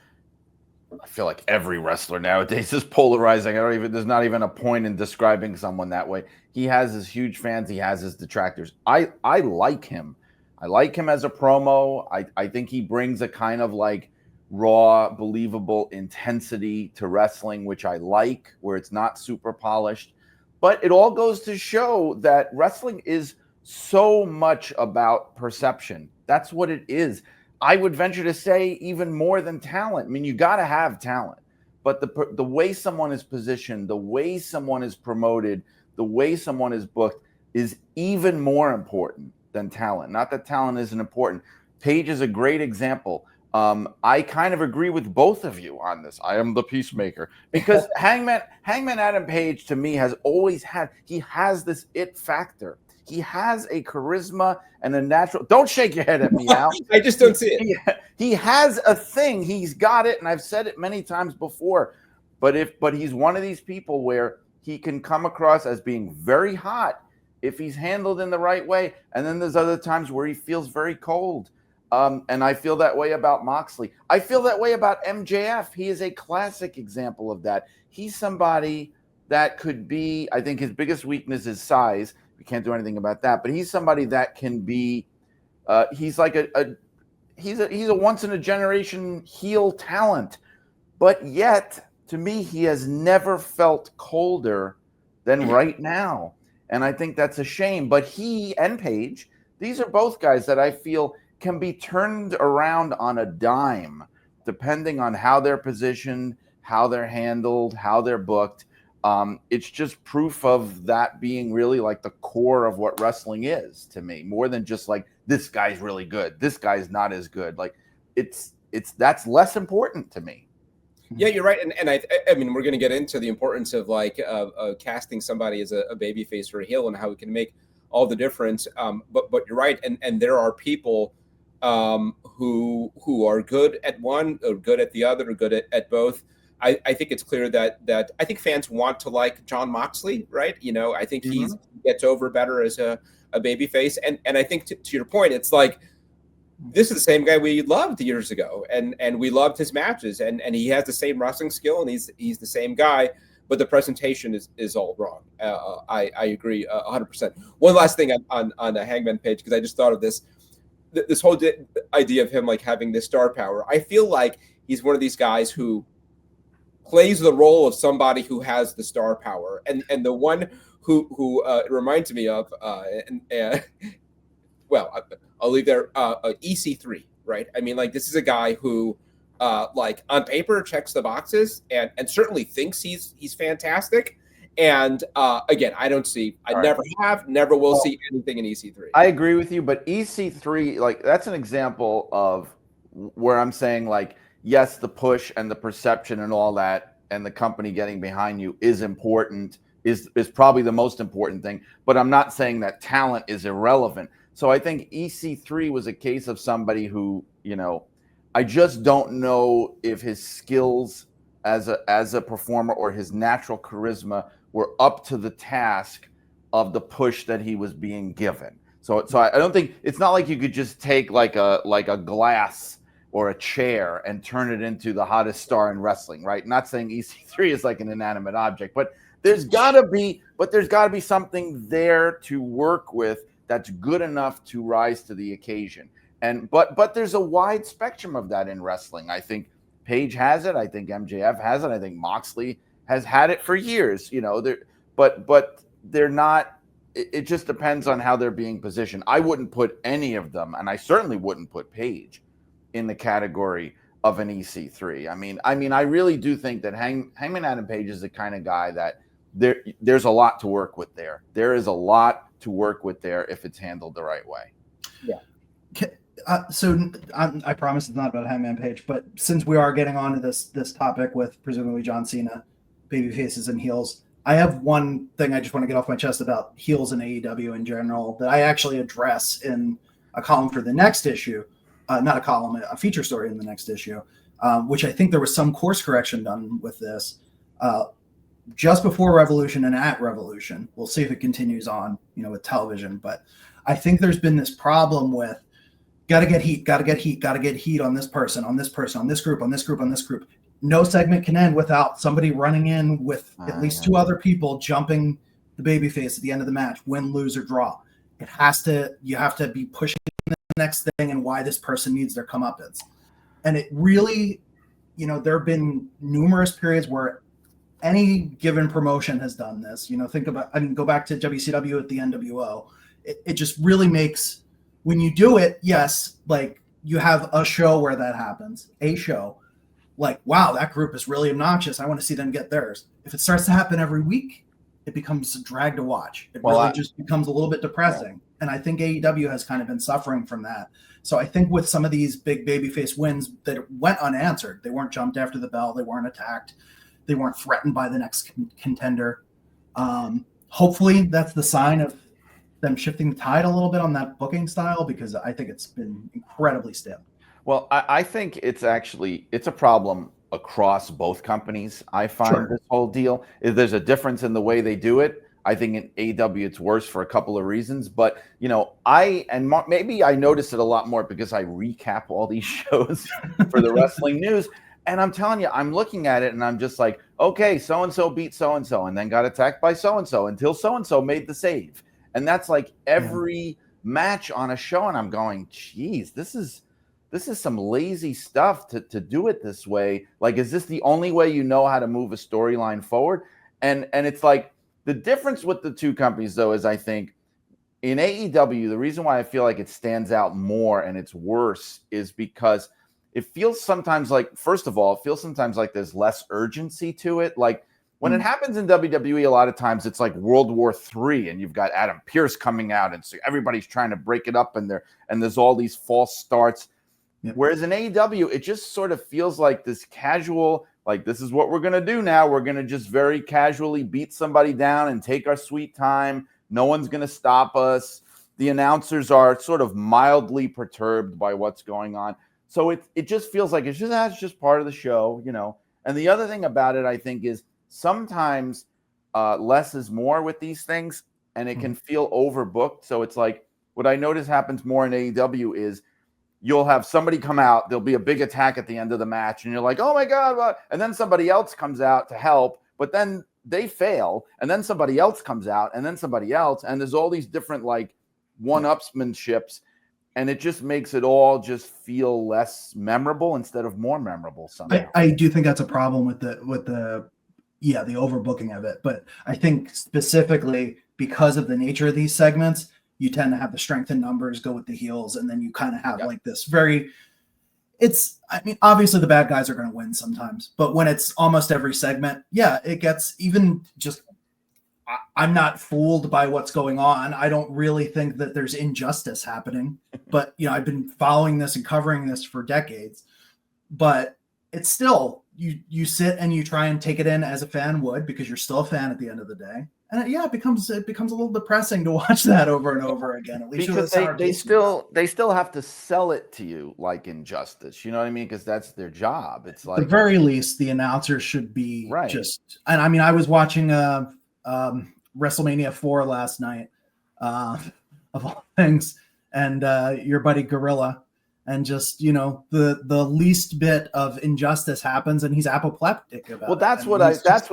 I feel like every wrestler nowadays is polarizing. There's not even a point in describing someone that way. He has his huge fans. He has his detractors. I like him. I like him as a promo. I think he brings a kind of like raw, believable intensity to wrestling, which I like, where it's not super polished. But it all goes to show that wrestling is so much about perception. That's what it is. I would venture to say even more than talent. I mean, you got to have talent, but the way someone is positioned, the way someone is promoted, the way someone is booked is even more important than talent. Not that talent isn't important. Paige is a great example. I kind of agree with both of you on this. I am the peacemaker because Hangman Adam Page to me has this it factor. He has a charisma and a natural. Don't shake your head at me now. I just don't see it. He has a thing. He's got it, and I've said it many times before. But he's one of these people where he can come across as being very hot if he's handled in the right way, and then there's other times where he feels very cold. And I feel that way about Moxley. I feel that way about MJF. He is a classic example of that. He's somebody that could be. I think his biggest weakness is size. We can't do anything about that, but he's somebody that can be. He's like he's a once in a generation heel talent, but yet to me he has never felt colder than right now, and I think that's a shame. But he and Paige, these are both guys that I feel can be turned around on a dime, depending on how they're positioned, how they're handled, how they're booked. It's just proof of that being really like the core of what wrestling is to me, more than just like this guy's really good, this guy's not as good. Like that's less important to me. Yeah, you're right, and I mean we're going to get into the importance of like casting somebody as a babyface or a heel and how it can make all the difference. But you're right, and there are people who are good at one, or good at the other, or good at both. I think it's clear that I think fans want to like John Moxley, right? I think he gets over better as a babyface, and I think to your point, it's like this is the same guy we loved years ago, and we loved his matches, and he has the same wrestling skill, and he's the same guy, but the presentation is all wrong. I agree 100%. One last thing on the Hangman Page, because I just thought of this whole idea of him like having this star power. I feel like he's one of these guys who plays the role of somebody who has the star power, and the one who it reminds me of, well, I'll leave there. EC3, right? I mean, like this is a guy who, like on paper, checks the boxes and certainly thinks he's fantastic, And again, I don't see, I never have, never will see anything in EC3. I agree with you, but EC3, like that's an example of where I'm saying like, yes, the push and the perception and all that, and the company getting behind you is important, is probably the most important thing. But I'm not saying that talent is irrelevant. So I think EC3 was a case of somebody who, you know, I just don't know if his skills as a performer or his natural charisma were up to the task of the push that he was being given. So I don't think, it's not like you could just take like a glass or a chair and turn it into the hottest star in wrestling, right? Not saying EC3 is like an inanimate object, but there's gotta be something there to work with that's good enough to rise to the occasion. And but there's a wide spectrum of that in wrestling. I think Paige has it. I think MJF has it. I think Moxley has had it for years. You know, but they're not. It just depends on how they're being positioned. I wouldn't put any of them, and I certainly wouldn't put Paige in the category of an EC3. I mean, I really do think that Hangman Adam Page is the kind of guy that there's a lot to work with there. There is a lot to work with there if it's handled the right way. Yeah. So I promise it's not about Hangman Page, but since we are getting onto this topic with presumably John Cena, baby faces and heels, I have one thing I just want to get off my chest about heels in AEW in general that I actually address in a column for the next issue, not a column, a feature story in the next issue, which I think there was some course correction done with this just before Revolution and at Revolution. We'll see if it continues on, with television, but I think there's been this problem with got to get heat on this person, on this group. No segment can end without somebody running in with at least two other people jumping the babyface at the end of the match, win, lose, or draw. You have to be pushing the next thing and why this person needs their comeuppance. And it really, there have been numerous periods where any given promotion has done this. Go back to WCW at the NWO. It just really makes, when you do it, yes, like you have a show where that happens, a show. Like, wow, that group is really obnoxious. I want to see them get theirs. If it starts to happen every week, it becomes a drag to watch. It just becomes a little bit depressing. Yeah. And I think AEW has kind of been suffering from that. So I think with some of these big babyface wins that went unanswered, they weren't jumped after the bell, they weren't attacked, they weren't threatened by the next contender. Hopefully that's the sign of them shifting the tide a little bit on that booking style, because I think it's been incredibly stiff. Well, I think it's a problem across both companies. I find this whole deal is there's a difference in the way they do it. I think in AEW it's worse for a couple of reasons, but maybe I notice it a lot more because I recap all these shows for the wrestling news. And I'm telling you, I'm looking at it and I'm just like, okay, so-and-so beat so-and-so and then got attacked by so-and-so until so-and-so made the save. And that's like every match on a show. And I'm going, geez, this is some lazy stuff to do it this way. Like, is this the only way you know how to move a storyline forward? And it's like the difference with the two companies, though, is I think in AEW, the reason why I feel like it stands out more and it's worse is because it feels sometimes like, first of all, there's less urgency to it. Like when it happens in WWE, a lot of times it's like World War III and you've got Adam Pearce coming out and so everybody's trying to break it up and there's all these false starts. Whereas in AEW, it just sort of feels like this casual, like this is what we're going to do now. We're going to just very casually beat somebody down and take our sweet time. No one's going to stop us. The announcers are sort of mildly perturbed by what's going on. So it just feels like it's just part of the show, And the other thing about it, I think, is sometimes less is more with these things, and it can feel overbooked. So it's like what I notice happens more in AEW is you'll have somebody come out, there'll be a big attack at the end of the match, and you're like, oh my God, and then somebody else comes out to help, but then they fail, and then somebody else comes out, and then somebody else, and there's all these different like one-upsmanships, and it just makes it all just feel less memorable instead of more memorable somehow. I do think that's a problem with the overbooking of it, but I think specifically because of the nature of these segments, you tend to have the strength in numbers go with the heels, and then you kind of have like this obviously the bad guys are going to win sometimes, but when it's almost every segment, it gets even just I'm not fooled by what's going on. I don't really think that there's injustice happening, but I've been following this and covering this for decades, but it's still, you sit and you try and take it in as a fan would, because you're still a fan at the end of the day. And it becomes a little depressing to watch that over and over again. At least because they still have to sell it to you like injustice. You know what I mean? Because that's their job. It's like, at the very least, the announcers should be right. just. And I mean, I was watching WrestleMania 4 last night, of all things, and your buddy Gorilla. And just, the least bit of injustice happens and he's apoplectic about it. Well, that's what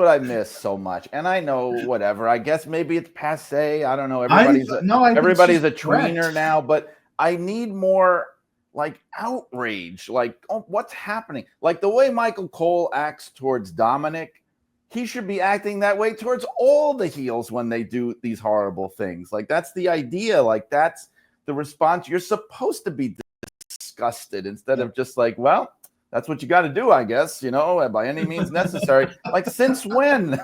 I miss so much. And I know, whatever, I guess maybe it's passé. I don't know. Everybody's a tweener now, but I need more like outrage. Like, oh, what's happening? Like the way Michael Cole acts towards Dominic, he should be acting that way towards all the heels when they do these horrible things. Like, that's the idea. Like, that's the response. You're supposed to be disgusted instead of just like, well, that's what you got to do, I guess, by any means necessary. Like, since when?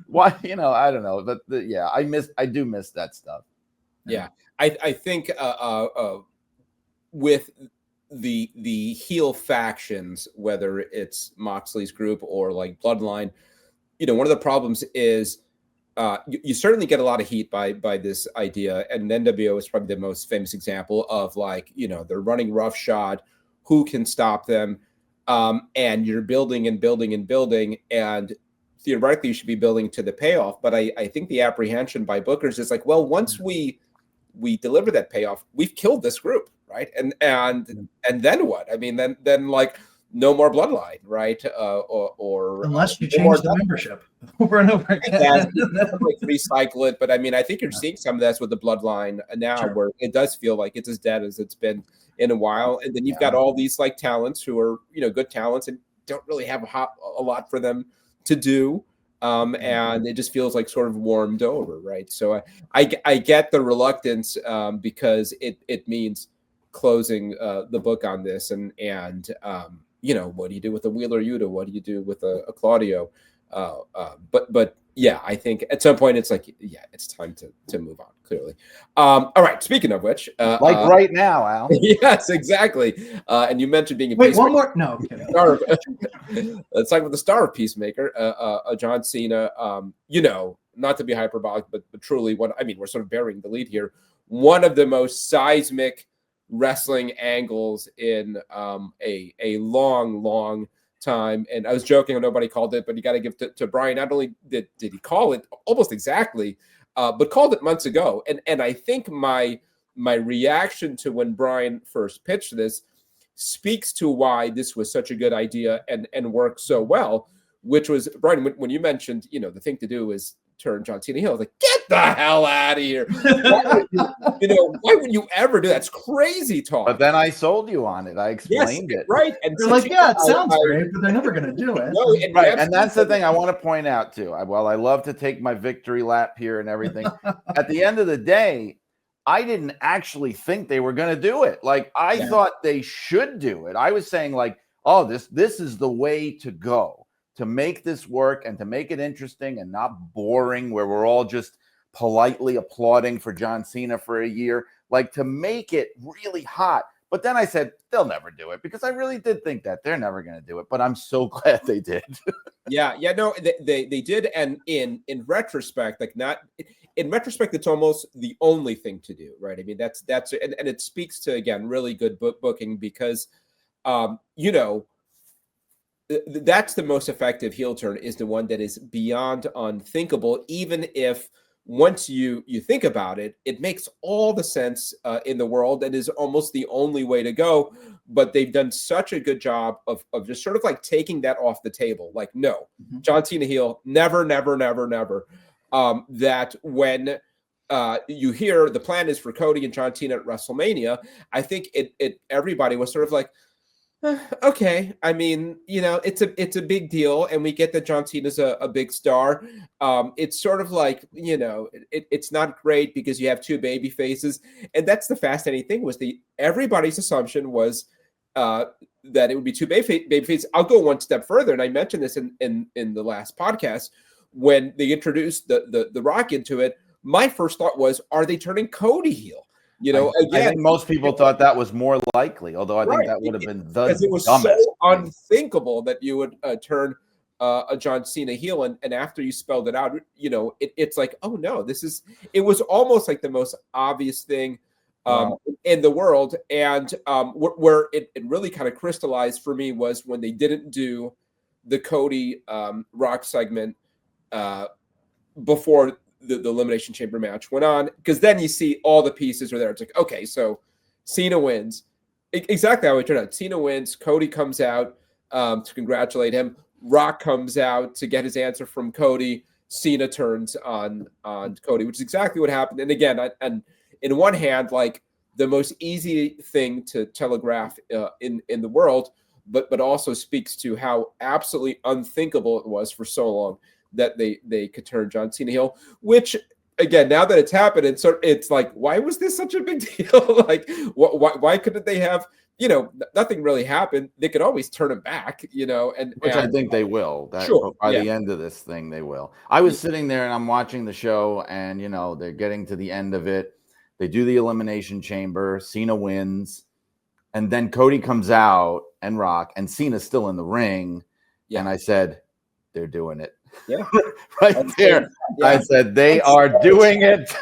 Why? I don't know. But I do miss that stuff. Yeah, I think with the heel factions, whether it's Moxley's group or like Bloodline, one of the problems is you certainly get a lot of heat by this idea, and NWO is probably the most famous example of like, they're running roughshod, who can stop them? And you're building and building and building, and theoretically you should be building to the payoff. But I think the apprehension by bookers is like, well, once we deliver that payoff, we've killed this group, right? And then what? I mean, then like, no more Bloodline, right? Or unless you change the membership over and over again. Like recycle it. But I mean, I think you're seeing some of this with the Bloodline now, sure, where it does feel like it's as dead as it's been in a while. And then you've got all these like talents who are, good talents and don't really have a lot for them to do. And it just feels like sort of warmed over, right? So I get the reluctance because it means closing the book on this, and what do you do with a Wheeler Yuta? What do you do with a Claudio? But yeah, I think at some point it's like, it's time to move on, clearly. All right. Speaking of which, right now, Al. Yes, exactly. And you mentioned being a Wait, one more. No, let's talk about the star of Peacemaker, John Cena. Not to be hyperbolic, but truly, we're sort of burying the lead here. One of the most seismic wrestling angles in a long time. And I was joking, nobody called it, but you got to give to Brian. Not only did he call it almost exactly, but called it months ago. And I think my reaction to when Brian first pitched this speaks to why this was such a good idea and worked so well, which was, Brian, when you mentioned, the thing to do is turn John Cena heel. I was like, get the hell out of here. Why would you ever do that? It's crazy talk. But then I sold you on it. I explained it. Right. And you're like, it sounds great, but they're never going to do it. No, right. And that's the thing I want to point out too. While I love to take my victory lap here and everything, at the end of the day, I didn't actually think they were going to do it. Like, I thought they should do it. I was saying like, oh, this is the way to go, to make this work and to make it interesting and not boring, where we're all just politely applauding for John Cena for a year, like to make it really hot. But then I said, they'll never do it, because I really did think that they're never going to do it. But I'm so glad they did. No, they did. And in retrospect, in retrospect, it's almost the only thing to do, right? I mean, that's and it speaks to, again, really good booking, because, that's the most effective heel turn, is the one that is beyond unthinkable, even if once you think about it, it makes all the sense in the world and is almost the only way to go. But they've done such a good job of just sort of like taking that off the table. Like, no, John Cena heel, never. That when you hear the plan is for Cody and John Cena at WrestleMania, I think everybody was sort of like, okay. I mean, it's a big deal, and we get that John Cena's a big star. It's sort of like, it's not great because you have two baby faces, and that's the fascinating thing, was everybody's assumption was that it would be two baby faces. I'll go one step further, and I mentioned this in the last podcast, when they introduced the Rock into it, my first thought was, are they turning Cody heel? You know, I think most people thought that was more likely, although I think that would have been the because it was dumbest so unthinkable that you would turn a John Cena heel, and after you spelled it out, you know, it's like, oh no, it was almost like the most obvious thing in the world, and where it really kind of crystallized for me was when they didn't do the Cody Rock segment before the Elimination Chamber match went on, because then you see all the pieces are there. It's like, okay, so Cena wins. Exactly how it turned out. Cena wins. Cody comes out to congratulate him. Rock comes out to get his answer from Cody. Cena turns on Cody, which is exactly what happened. And again, and in one hand, like the most easy thing to telegraph in the world, but also speaks to how absolutely unthinkable it was for so long that they could turn John Cena heel, which again, now that it's happened, it's like, why was this such a big deal? Like, why couldn't they have, you know, nothing really happened. They could always turn him back, you know, which I think they will. By the end of this thing, they will. I was sitting there and I'm watching the show, and you know, they're getting to the end of it. They do the Elimination Chamber. Cena wins, and then Cody comes out and Rock, and Cena's still in the ring. Yeah. And I said, they're doing it. Yeah, right there. Yeah. I said they are doing it.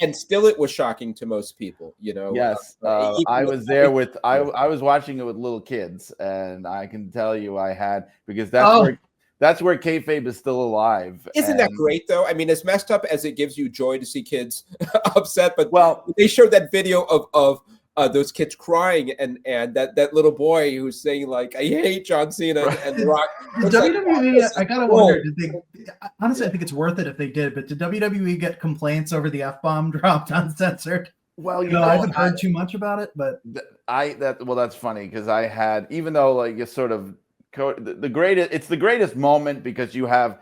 And still, it was shocking to most people. You know. Yes, I was there with. I was watching it with little kids, and I can tell you, I had, because that's where kayfabe is still alive. Isn't that great, though? I mean, as messed up as it gives you joy to see kids upset, but well, they showed that video of those kids crying, and that little boy who's saying like, "I hate John Cena," and The Rock. WWE, like, I gotta wonder. Did they? Honestly, I think it's worth it if they did. But did WWE get complaints over the F-bomb dropped uncensored? Well, I haven't heard too much about it, but that's funny, because I had, even though like it's sort of the greatest, it's the greatest moment, because you have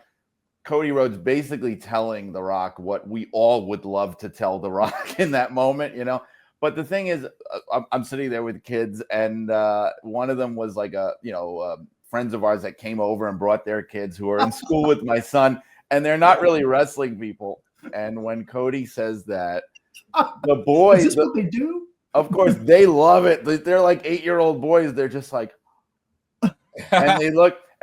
Cody Rhodes basically telling The Rock what we all would love to tell The Rock in that moment, you know. But the thing is, I'm sitting there with kids, and one of them was like friends of ours that came over and brought their kids who are in school with my son, and they're not really wrestling people. And when Cody says that, the boys, is this what they do? Of course, they love it. They're like 8-year-old boys. They're just like,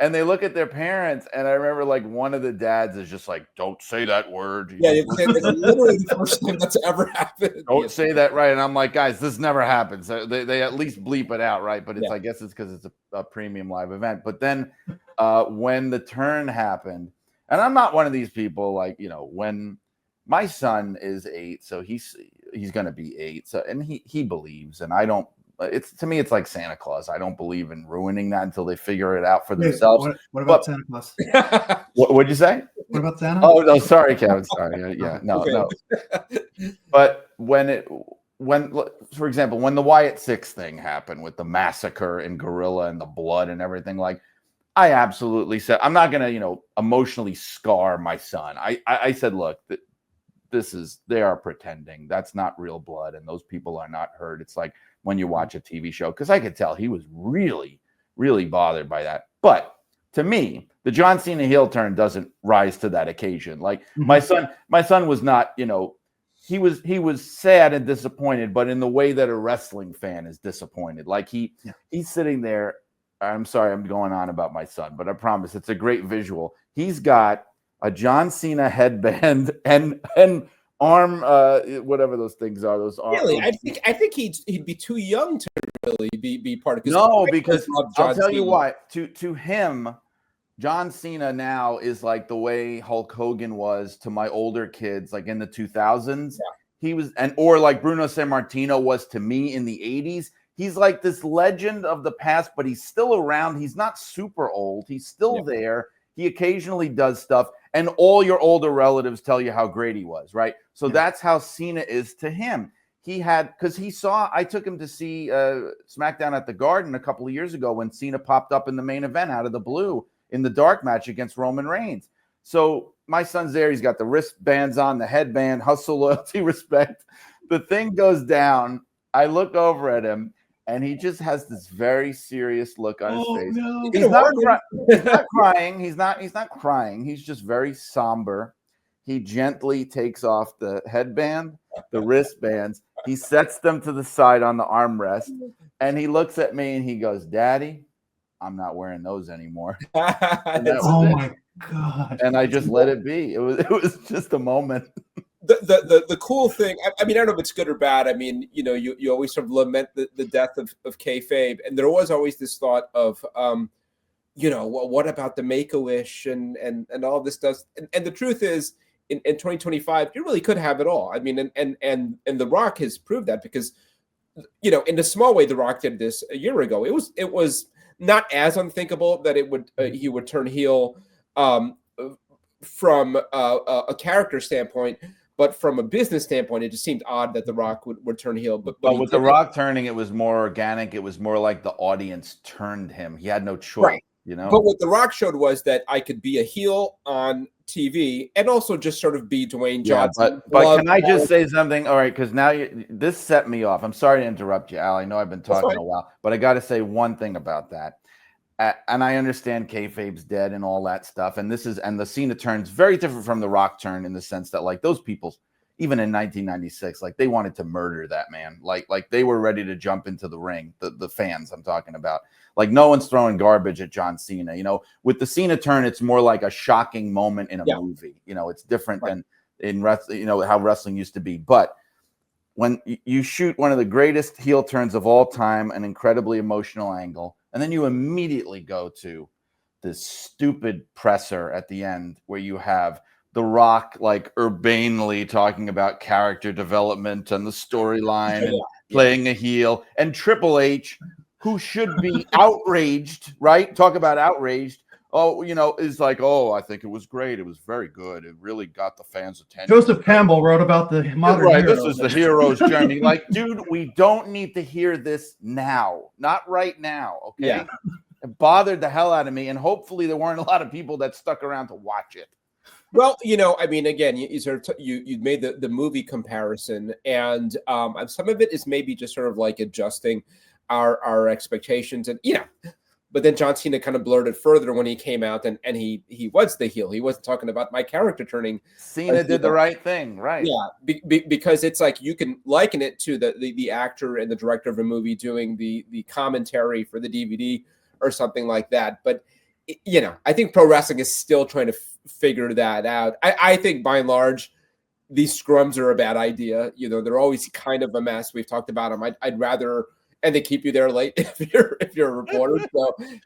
and they look at their parents, and I remember like one of the dads is just like, "Don't say that word." Yeah, it's literally the first time that's ever happened. Don't say that, right? And I'm like, guys, this never happens. They at least bleep it out, right? But it's, I guess it's because it's a premium live event. But then when the turn happened, and I'm not one of these people, like, you know, when my son is 8, so he's going to be 8, so, and he believes, and I don't. To me, it's like Santa Claus. I don't believe in ruining that until they figure it out for themselves. What about Santa Claus? What'd you say? What about Santa? Oh no, sorry, Kevin. Sorry. Yeah, no. But when, for example, when the Wyatt Six thing happened with the massacre in Gorilla and the blood and everything, like, I absolutely said, I'm not gonna, you know, emotionally scar my son. I said, look, they are pretending. That's not real blood, and those people are not hurt. It's like when you watch a TV show, because I could tell he was really, really bothered by that. But to me, the John Cena heel turn doesn't rise to that occasion. Like my son was not, you know, he was sad and disappointed, but in the way that a wrestling fan is disappointed. Like he's sitting there. I'm sorry, I'm going on about my son, but I promise it's a great visual. He's got a John Cena headband and arm, whatever those things are. Those arms. Really, I think he'd be too young to really be part of. No, because I'll tell you why. To him, John Cena now is like the way Hulk Hogan was to my older kids, like in the 2000s. Yeah. He was, or like Bruno Sammartino was to me in the 80s. He's like this legend of the past, but he's still around. He's not super old. He's still there. He occasionally does stuff, and all your older relatives tell you how great he was, right? So that's how Cena is to him. I took him to see SmackDown at the Garden a couple of years ago when Cena popped up in the main event out of the blue in the dark match against Roman Reigns. So my son's there. He's got the wristbands on, the headband, hustle, loyalty, respect. The thing goes down. I look over at him, and he just has this very serious look on his face. No. He's not crying. He's not crying. He's just very somber. He gently takes off the headband, the wristbands. He sets them to the side on the armrest, and he looks at me and he goes, "Daddy, I'm not wearing those anymore." Oh my God. And I just let it be. It was just a moment. The cool thing, I mean, I don't know if it's good or bad. I mean, you always sort of lament the death of kayfabe, and there was always this thought of, what about the Make-A-Wish and all this does, and the truth is, in 2025, you really could have it all. I mean, and The Rock has proved that because, in a small way, The Rock did this a year ago. It was not as unthinkable that he would turn heel from a character standpoint. But from a business standpoint, it just seemed odd that The Rock would turn heel. But with The Rock turning, it was more organic. It was more like the audience turned him. He had no choice, right. But what The Rock showed was that I could be a heel on TV and also just sort of be Dwayne Johnson. But can I just say something? All right, because now this set me off. I'm sorry to interrupt you, Al. I know I've been talking a while, but I got to say one thing about that. And I understand kayfabe's dead and all that stuff. And the Cena turn's very different from the Rock turn in the sense that, like, those people, even in 1996, like, they wanted to murder that man. Like they were ready to jump into the ring. The fans I'm talking about. Like, no one's throwing garbage at John Cena. With the Cena turn, it's more like a shocking moment in a movie. It's different than in wrestling. How wrestling used to be. But when you shoot one of the greatest heel turns of all time, an incredibly emotional angle, and then you immediately go to this stupid presser at the end where you have The Rock, like, urbanely talking about character development and the storyline and playing a heel, and Triple H, who should be outraged, right? Talk about outraged. Oh, is like, oh, I think it was great. It was very good. It really got the fans' attention. Joseph Campbell wrote about the modern hero. This is the hero's journey. Like, dude, we don't need to hear this now. Not right now, okay? Yeah. It bothered the hell out of me, and hopefully there weren't a lot of people that stuck around to watch it. Well, I mean, again, you made the movie comparison, and some of it is maybe just sort of like adjusting our expectations, and but then John Cena kind of blurted further when he came out, and he was the heel. He wasn't talking about my character turning. Cena did the right thing, right? Yeah, because it's like you can liken it to the actor and the director of a movie doing the commentary for the DVD or something like that. But I think pro wrestling is still trying to figure that out. I think by and large, these scrums are a bad idea. They're always kind of a mess. We've talked about them. I'd rather. And they keep you there late if you're a reporter.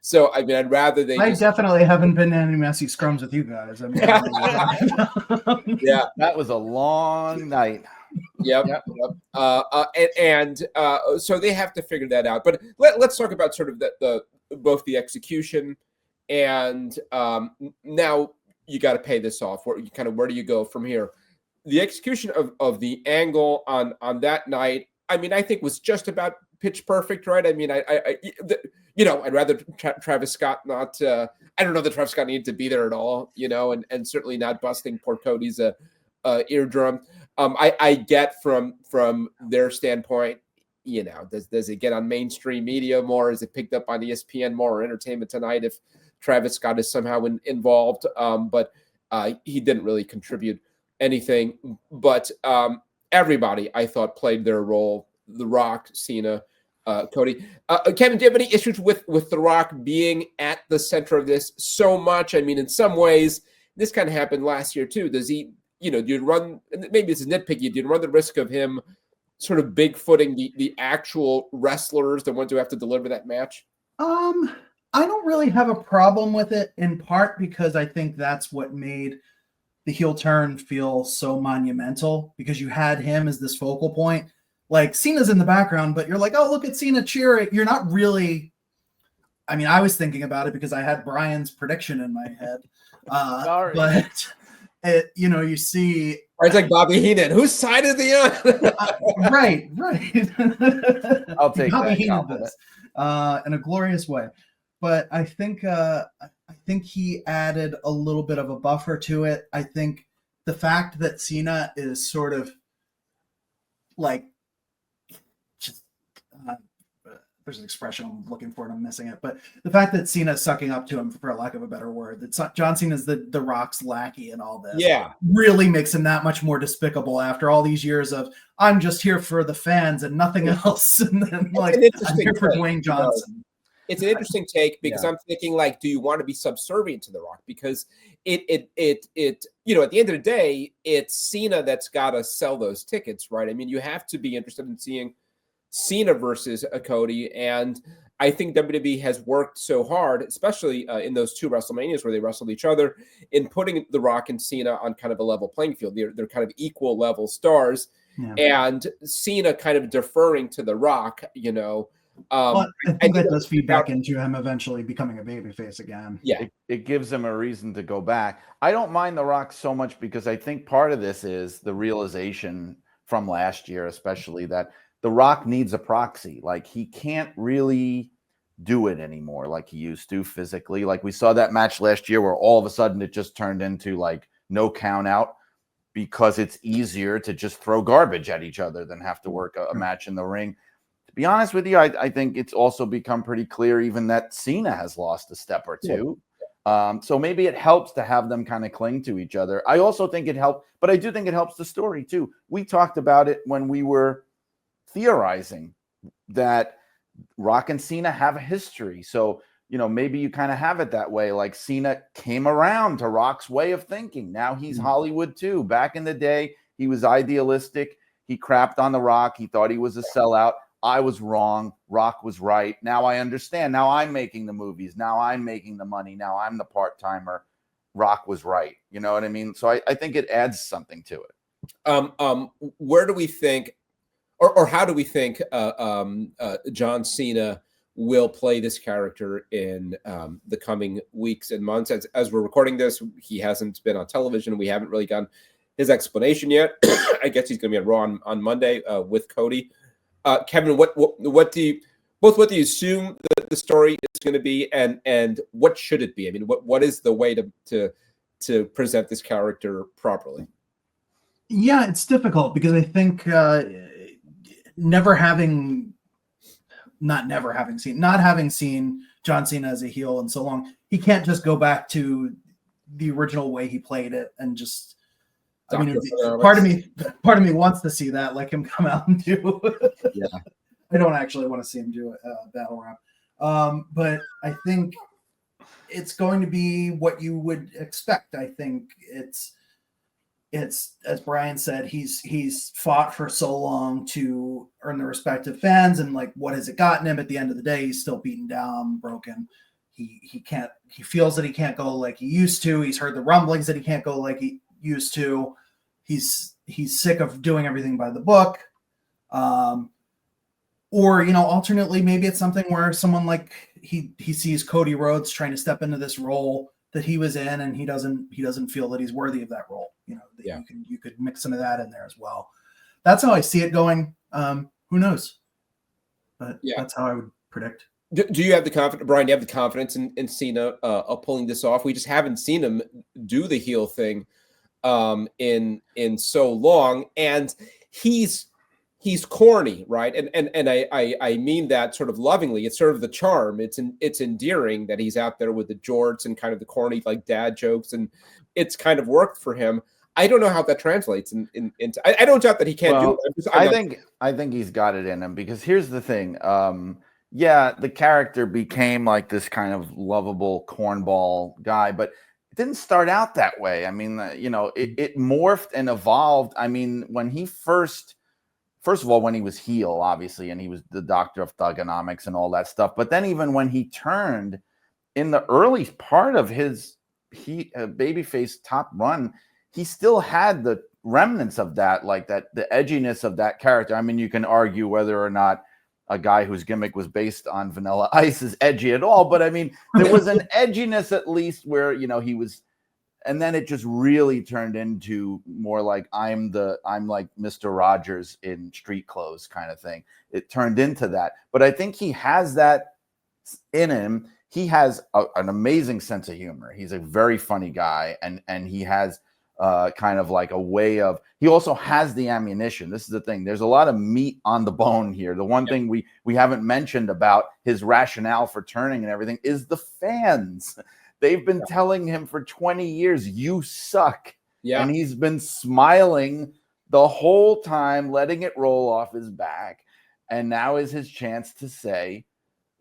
So I mean, I'd rather they. I definitely haven't been in any messy scrums with you guys. I mean, yeah, that was a long night. Yep. So they have to figure that out. But let's talk about sort of the both the execution and now you got to pay this off. Where do you go from here? The execution of the angle on that night, I mean, I think was just about pitch perfect, right? I mean, I'd rather Travis Scott not. I don't know that Travis Scott needed to be there at all, and certainly not busting poor Cody's eardrum. I get from their standpoint, does it get on mainstream media more? Is it picked up on ESPN more or Entertainment Tonight if Travis Scott is somehow involved? But he didn't really contribute anything. But everybody, I thought, played their role. The Rock, Cena, Cody. Kevin, do you have any issues with The Rock being at the center of this so much? I mean, in some ways, this kind of happened last year too. Does he, do you run, maybe it's nitpicky, do you run the risk of him sort of bigfooting the actual wrestlers, the ones who have to deliver that match? I don't really have a problem with it, in part because I think that's what made the heel turn feel so monumental, because you had him as this focal point. Like, Cena's in the background, but you're like, oh, look at Cena cheering. You're not really. I mean, I was thinking about it because I had Brian's prediction in my head. But you see. It's like Bobby Heenan. Whose side is he on? Right. I'll take Bobby that Heenan this in a glorious way. But I think he added a little bit of a buffer to it. I think the fact that Cena is sort of like there's an expression I'm looking for and I'm missing it, but the fact that Cena's sucking up to him, for lack of a better word, that John Cena's the Rock's lackey and all this, really makes him that much more despicable after all these years of I'm just here for the fans and nothing else, and then like I'm here for Dwayne Johnson. It's an interesting take because I'm thinking like, do you want to be subservient to The Rock? Because it you know, at the end of the day, it's Cena that's got to sell those tickets, right? I mean, you have to be interested in seeing Cena versus Cody, and I think WWE has worked so hard, especially in those 2 WrestleManias where they wrestled each other, in putting The Rock and Cena on kind of a level playing field. They're kind of equal level stars, and Cena kind of deferring to The Rock, you know. I think that does feed back into him eventually becoming a babyface again. Yeah, it gives him a reason to go back. I don't mind The Rock so much because I think part of this is the realization from last year, especially that The Rock needs a proxy. Like he can't really do it anymore like he used to physically. Like we saw that match last year where all of a sudden it just turned into like no count out because it's easier to just throw garbage at each other than have to work a match in the ring. To be honest with you, I think it's also become pretty clear even that Cena has lost a step or two. So maybe it helps to have them kind of cling to each other. I also think it helped, but I do think it helps the story too. We talked about it when we were theorizing that Rock and Cena have a history. So, you know, maybe you kind of have it that way. Like Cena came around to Rock's way of thinking. Now he's Hollywood too. Back in the day, he was idealistic. He crapped on The Rock. He thought he was a sellout. I was wrong. Rock was right. Now I understand. Now I'm making the movies. Now I'm making the money. Now I'm the part-timer. Rock was right. You know what I mean? So I think it adds something to it. Where do we think, or how do we think John Cena will play this character in the coming weeks and months? As we're recording this, he hasn't been on television. We haven't really gotten his explanation yet. I guess he's going to be on Raw on Monday with Cody. Kevin, what do you assume the story is going to be, and what should it be? I mean, what is the way to present this character properly? Yeah, it's difficult because I think not having seen John Cena as a heel in so long, he can't just go back to the original way he played it and just. I mean, part of me wants to see that, like him come out and do. Yeah, I don't actually want to see him do a battle rap, but I think it's going to be what you would expect. I think it's as Brian said, he's fought for so long to earn the respect of fans, and like, what has it gotten him? At the end of the day, he's still beaten down, broken. He feels that he can't go like he used to. He's heard the rumblings that he can't go like he used to. He's sick of doing everything by the book. Or, you know, alternately, maybe it's something where someone like he sees Cody Rhodes trying to step into this role that he was in, and he doesn't feel that he's worthy of that role. You know, you could mix some of that in there as well. That's how I see it going. Who knows? But that's how I would predict. Do you have the confidence, Brian? Do you have the confidence in Cena pulling this off? We just haven't seen him do the heel thing in so long, and he's corny, right? And I mean that sort of lovingly. It's sort of the charm. It's endearing that he's out there with the jorts and kind of the corny like dad jokes, and it's kind of worked for him. I don't know how that translates into. I don't doubt that he can't do it. I think he's got it in him, because here's the thing. The character became like this kind of lovable cornball guy, but it didn't start out that way. I mean, it morphed and evolved. I mean, when he first of all, when he was heel, obviously, and he was the doctor of thugonomics and all that stuff. But then even when he turned in the early part of his babyface top run, he still had the remnants of that, like that, the edginess of that character. I mean, you can argue whether or not a guy whose gimmick was based on Vanilla Ice is edgy at all. But I mean, there was an edginess at least where, he was, and then it just really turned into more like I'm like Mr. Rogers in street clothes kind of thing. It turned into that. But I think he has that in him. He has an amazing sense of humor. He's a very funny guy, and he has kind of like a way of, he also has the ammunition. This is the thing. There's a lot of meat on the bone here. The one thing we haven't mentioned about his rationale for turning and everything is the fans. They've been telling him for 20 years, you suck. Yeah. And he's been smiling the whole time, letting it roll off his back. And now is his chance to say,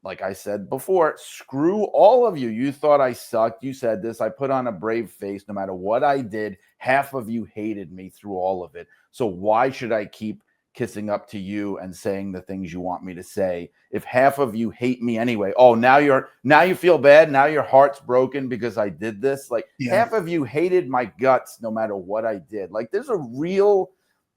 like I said before, screw all of you. You thought I sucked. You said this. I put on a brave face. No matter what I did, half of you hated me through all of it. So why should I keep kissing up to you and saying the things you want me to say if half of you hate me anyway? Oh, now you feel bad. Now your heart's broken because I did this. Like half of you hated my guts no matter what I did. Like there's a real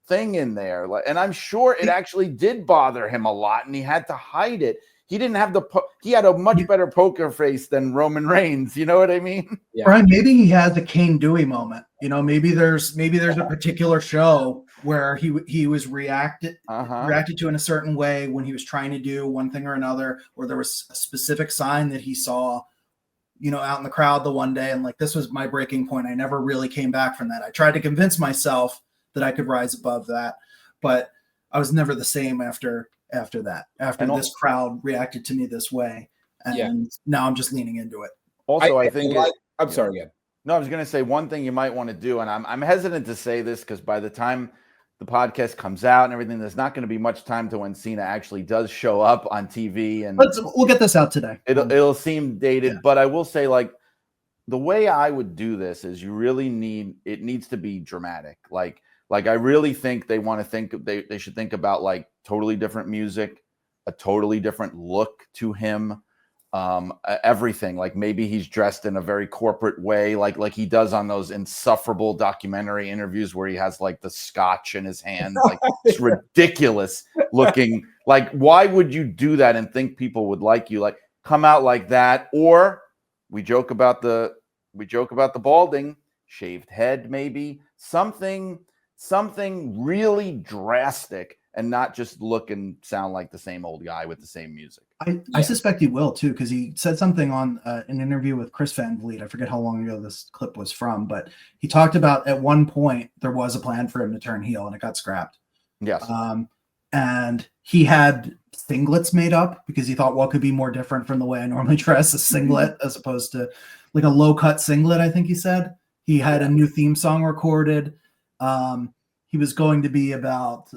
thing in there. Like, and I'm sure it actually did bother him a lot and he had to hide it. He didn't have he had a much better poker face than Roman Reigns. You know what I mean? Yeah. Right. Maybe he had the Kane Dewey moment. You know, maybe there's a particular show where he was reacted to in a certain way when he was trying to do one thing or another, or there was a specific sign that he saw, you know, out in the crowd the one day. And like, this was my breaking point. I never really came back from that. I tried to convince myself that I could rise above that, but I was never the same after this crowd reacted to me this way. And now I'm just leaning into it. Also, I think I'm sorry again. No, I was going to say one thing you might want to do, and I'm hesitant to say this because by the time the podcast comes out and everything, there's not going to be much time to when Cena actually does show up on TV. And we'll get this out today. It'll seem dated, but I will say, like, the way I would do this is it needs to be dramatic. Like I really think they want to they should think about like totally different music, a totally different look to him, everything. Like maybe he's dressed in a very corporate way, like he does on those insufferable documentary interviews where he has like the scotch in his hand. Like it's ridiculous looking. Like, why would you do that and think people would like you? Like, come out like that, or we joke about the balding, shaved head, maybe something really drastic and not just look and sound like the same old guy with the same music. I suspect he will too, because he said something on an interview with Chris Van Vliet. I forget how long ago this clip was from, but he talked about at one point there was a plan for him to turn heel and it got scrapped. Yes. And he had singlets made up because he thought what could be more different from the way I normally dress, a singlet as opposed to like a low cut singlet. I think he said he had a new theme song recorded. He was going to be about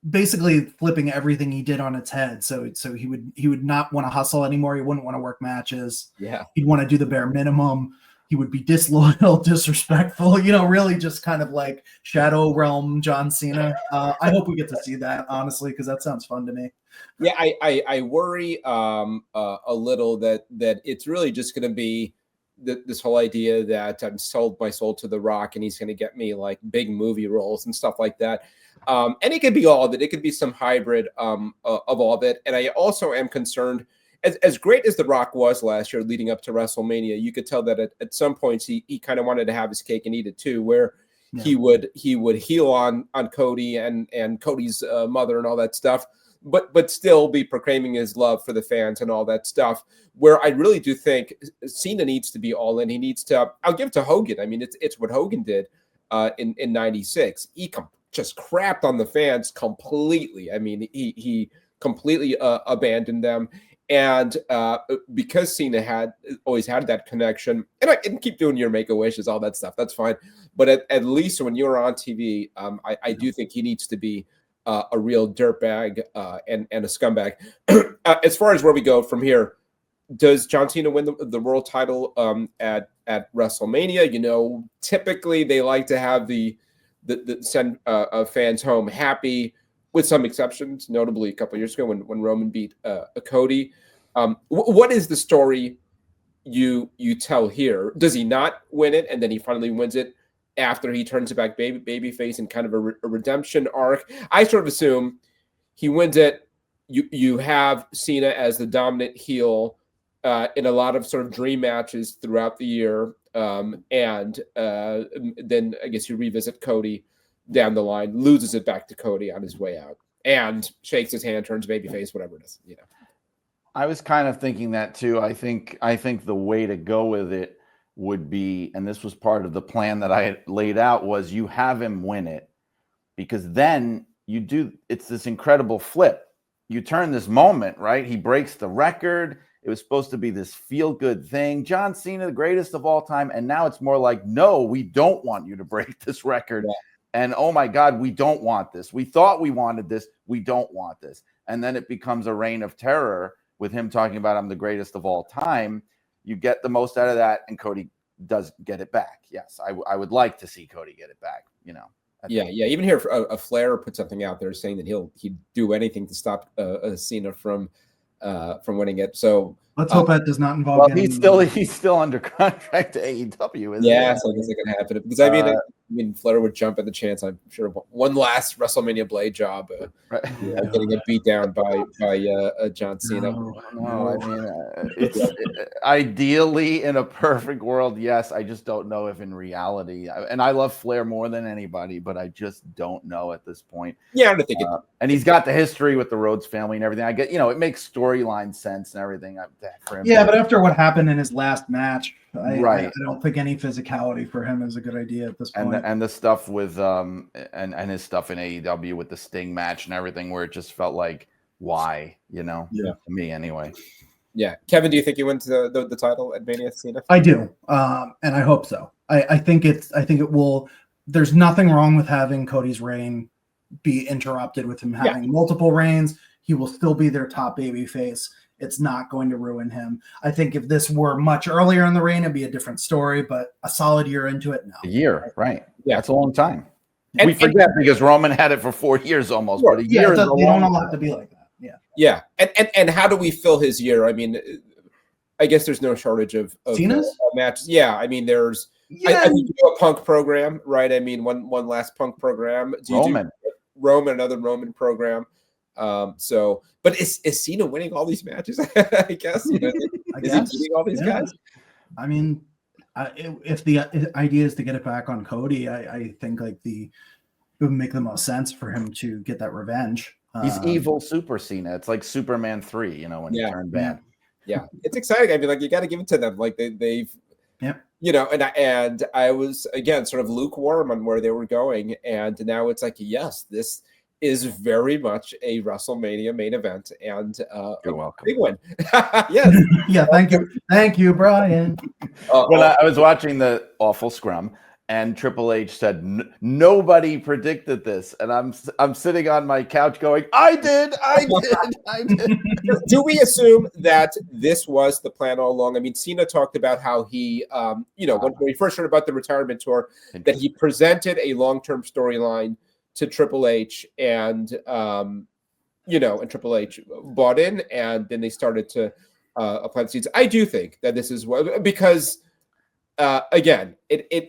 basically flipping everything he did on its head. So he would not want to hustle anymore. He wouldn't want to work matches. Yeah. He'd want to do the bare minimum. He would be disloyal, disrespectful, you know, really just kind of like Shadow Realm John Cena. I hope we get to see that, honestly, because that sounds fun to me. Yeah, I worry a little that it's really just going to be this whole idea that I'm sold my soul to The Rock and he's going to get me like big movie roles and stuff like that. And it could be all of it. It could be some hybrid of all of it. And I also am concerned, as great as The Rock was last year leading up to WrestleMania, you could tell that at some points he kind of wanted to have his cake and eat it too, where he would heel on Cody and Cody's mother and all that stuff, but still be proclaiming his love for the fans and all that stuff, where I really do think Cena needs to be all in. He needs to, I'll give it to Hogan. I mean, it's what Hogan did in 96. He just crapped on the fans completely. I mean, he completely abandoned them. And because Cena always had that connection, and I can keep doing your Make-A-Wishes, all that stuff, that's fine. But at least when you're on TV, I do think he needs to be a real dirtbag and a scumbag. As far as where we go from here, does John Cena win the world title at WrestleMania? You know, typically they like to have the send fans home happy, with some exceptions, notably a couple of years ago when Roman beat Cody. What is the story you tell here? Does he not win it and then he finally wins it after he turns it back babyface in kind of a redemption arc? I sort of assume he wins it. You have Cena as the dominant heel in a lot of sort of dream matches throughout the year. And then I guess you revisit Cody down the line, loses it back to Cody on his way out, and shakes his hand, turns babyface, whatever it is. You know, I was kind of thinking that too. I think the way to go with it would be, and this was part of the plan that I had laid out, was you have him win it, because then it's this incredible flip. You turn this moment, right? He breaks the record. It was supposed to be this feel-good thing. John Cena, the greatest of all time. And now it's more like, no, we don't want you to break this record. Yeah. And oh my God, we don't want this. We thought we wanted this. We don't want this. And then it becomes a reign of terror with him talking about I'm the greatest of all time. You get the most out of that, and Cody does get it back. Yes, I would like to see Cody get it back, Yeah. Even here, a Flair put something out there saying that he'd do anything to stop Cena from winning it. So let's hope that does not involve. Well, he's still under contract to AEW. Yeah, so I guess it can happen. Because I mean, Flair would jump at the chance. I'm sure one last WrestleMania Blade job, getting it beat down by John Cena. No, I mean, it's ideally in a perfect world, yes. I just don't know if in reality. And I love Flair more than anybody, but I just don't know at this point. Yeah, I don't think and he's got the history with the Rhodes family and everything. I get, it makes storyline sense and everything for him. Yeah, but after what happened in his last match, I don't think any physicality for him is a good idea at this point. And the stuff with and his stuff in AEW with the Sting match and everything, where it just felt like, why, to me anyway. Yeah, Kevin, do you think he wins the title at Mania, Cena? I do, and I hope so. I think it will. There's nothing wrong with having Cody's reign be interrupted with him having multiple reigns. He will still be their top babyface. It's not going to ruin him. I think if this were much earlier in the reign, it'd be a different story, but a solid year into it, no. A year, right. Yeah, that's a long time. We forget because Roman had it for 4 years almost, but a year is a long time. You don't allow it to be like that. Yeah. Yeah. And how do we fill his year? I mean, I guess there's no shortage of Cena's matches. Yeah. I mean, there's I think you do a Punk program, right? I mean, one last Punk program. Another Roman program. But is Cena winning all these matches? I guess. Is he beating all these guys? I mean, if the idea is to get it back on Cody, I think it would make the most sense for him to get that revenge. He's evil Super Cena. It's like Superman 3, when he turned bad. Yeah, it's exciting. I mean, you got to give it to them. Like they've. Yep. And I was again sort of lukewarm on where they were going, and now it's like, yes, this is very much a WrestleMania main event, and you're welcome. Big one. Yes. Yeah. Thank you, Brian. When I was watching the awful scrum, and Triple H said nobody predicted this, and I'm sitting on my couch going, I did. Do we assume that this was the plan all along? I mean, Cena talked about how he, when we first heard about the retirement tour, that he presented a long-term storyline to Triple H, and and Triple H bought in, and then they started to apply the seeds. I do think that this is because again,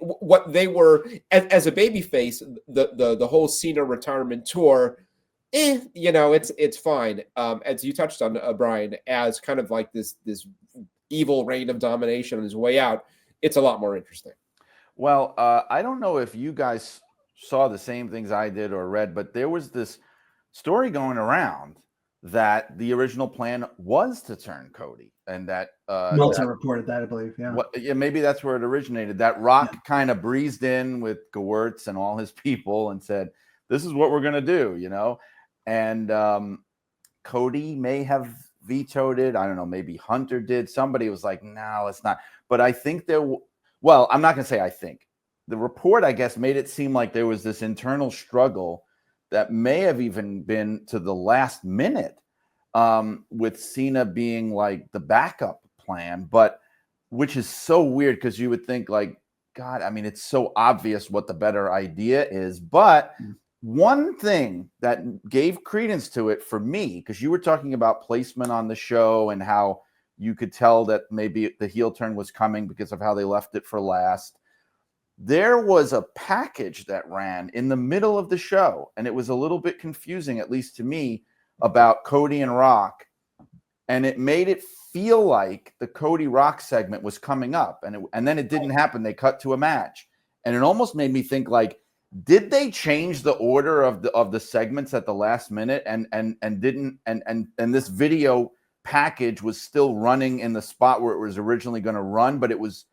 what they were as a babyface, the whole Cena retirement tour, it's fine. As you touched on, Brian, as kind of like this evil reign of domination on his way out, it's a lot more interesting. Well, I don't know if you guys saw the same things I did or read, but there was this story going around that the original plan was to turn Cody, and that Meltzer reported that, I believe. Yeah, maybe that's where it originated. That Rock kind of breezed in with Gewurz and all his people and said, "This is what we're going to do," And Cody may have vetoed it. I don't know. Maybe Hunter did. Somebody was like, "No, let's not." But I think well, I'm not going to say I think. The report, I guess, made it seem like there was this internal struggle that may have even been to the last minute, with Cena being like the backup plan, but which is so weird because you would think like, God, I mean, it's so obvious what the better idea is. But one thing that gave credence to it for me, because you were talking about placement on the show and how you could tell that maybe the heel turn was coming because of how they left it for last. There was a package that ran in the middle of the show, and it was a little bit confusing, at least to me, about Cody and Rock. And it made it feel like the Cody Rock segment was coming up, and then it didn't happen. They cut to a match, and it almost made me think like, did they change the order of the segments at the last minute, and this video package was still running in the spot where it was originally going to run, but it was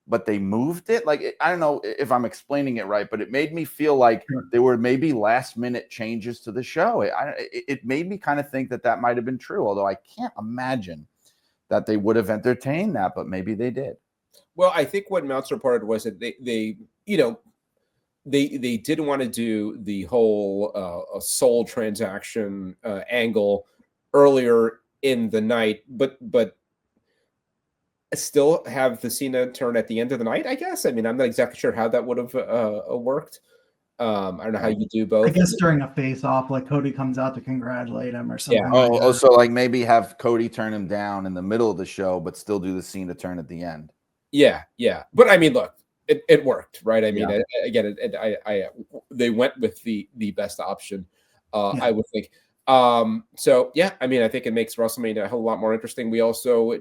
but they moved it. Like, I don't know if I'm explaining it right, but it made me feel like there were maybe last minute changes to the show. It made me kind of think that might have been true, although I can't imagine that they would have entertained that, but maybe they did. Well, I think what Meltzer reported was that they didn't want to do the whole soul transaction angle earlier in the night, but still have the Cena turn at the end of the night, I guess. I mean, I'm not exactly sure how that would have worked. I don't know how you do both. I guess during a face-off, like Cody comes out to congratulate him or something. Yeah. So like maybe have Cody turn him down in the middle of the show, but still do the Cena turn at the end. Yeah. But I mean, look, it worked, right? I mean, they went with the best option, I would think. So yeah, I mean, I think it makes WrestleMania a whole lot more interesting. We also,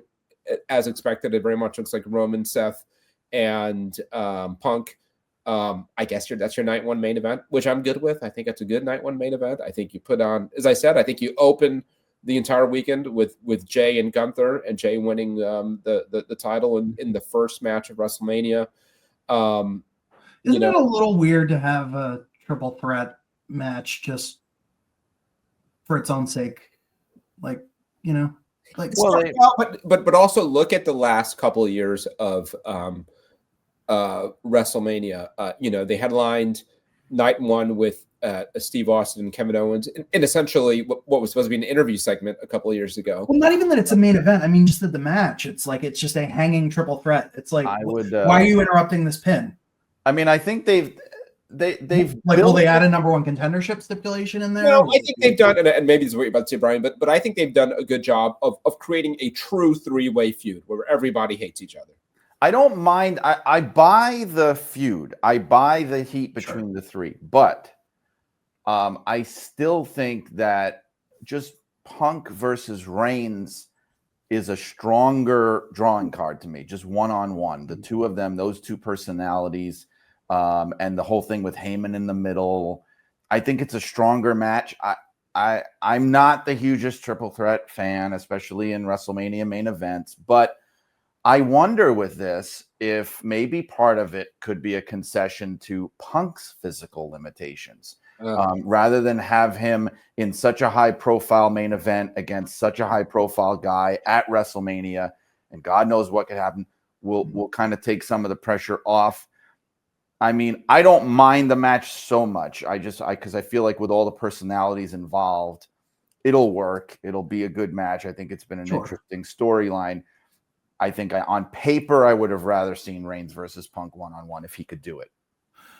as expected, it very much looks like Roman, Seth, and Punk. I guess that's your night one main event, which I'm good with. I think that's a good night one main event. I think you put on, as I said, I think you open the entire weekend with Jay and Gunther, and Jay winning the title in the first match of WrestleMania. Isn't it a little weird to have a triple threat match just for its own sake? Like, but also look at the last couple of years of WrestleMania. They headlined night one with Steve Austin and Kevin Owens, and essentially what was supposed to be an interview segment a couple of years ago. Well, not even that it's a main event. I mean, just the match. It's like it's just a hanging triple threat. It's like, why are you interrupting this pin? I mean, I think they've like, will they add a number one contendership stipulation in there? No, I think they've done, and maybe this is what you're about to say, Brian, but I think they've done a good job of creating a true three-way feud where everybody hates each other. I don't mind. I buy the feud. I buy the heat between the three, but I still think that just Punk versus Reigns is a stronger drawing card to me, just one-on-one. The two of them, those two personalities, and the whole thing with Heyman in the middle. I think it's a stronger match. I'm not the hugest triple threat fan, especially in WrestleMania main events, but I wonder with this if maybe part of it could be a concession to Punk's physical limitations. Rather than have him in such a high-profile main event against such a high-profile guy at WrestleMania, and God knows what could happen, we'll kind of take some of the pressure off. I mean, I don't mind the match so much. Because I feel like with all the personalities involved, it'll work. It'll be a good match. I think it's been an interesting storyline. I think on paper, I would have rather seen Reigns versus Punk one-on-one if he could do it.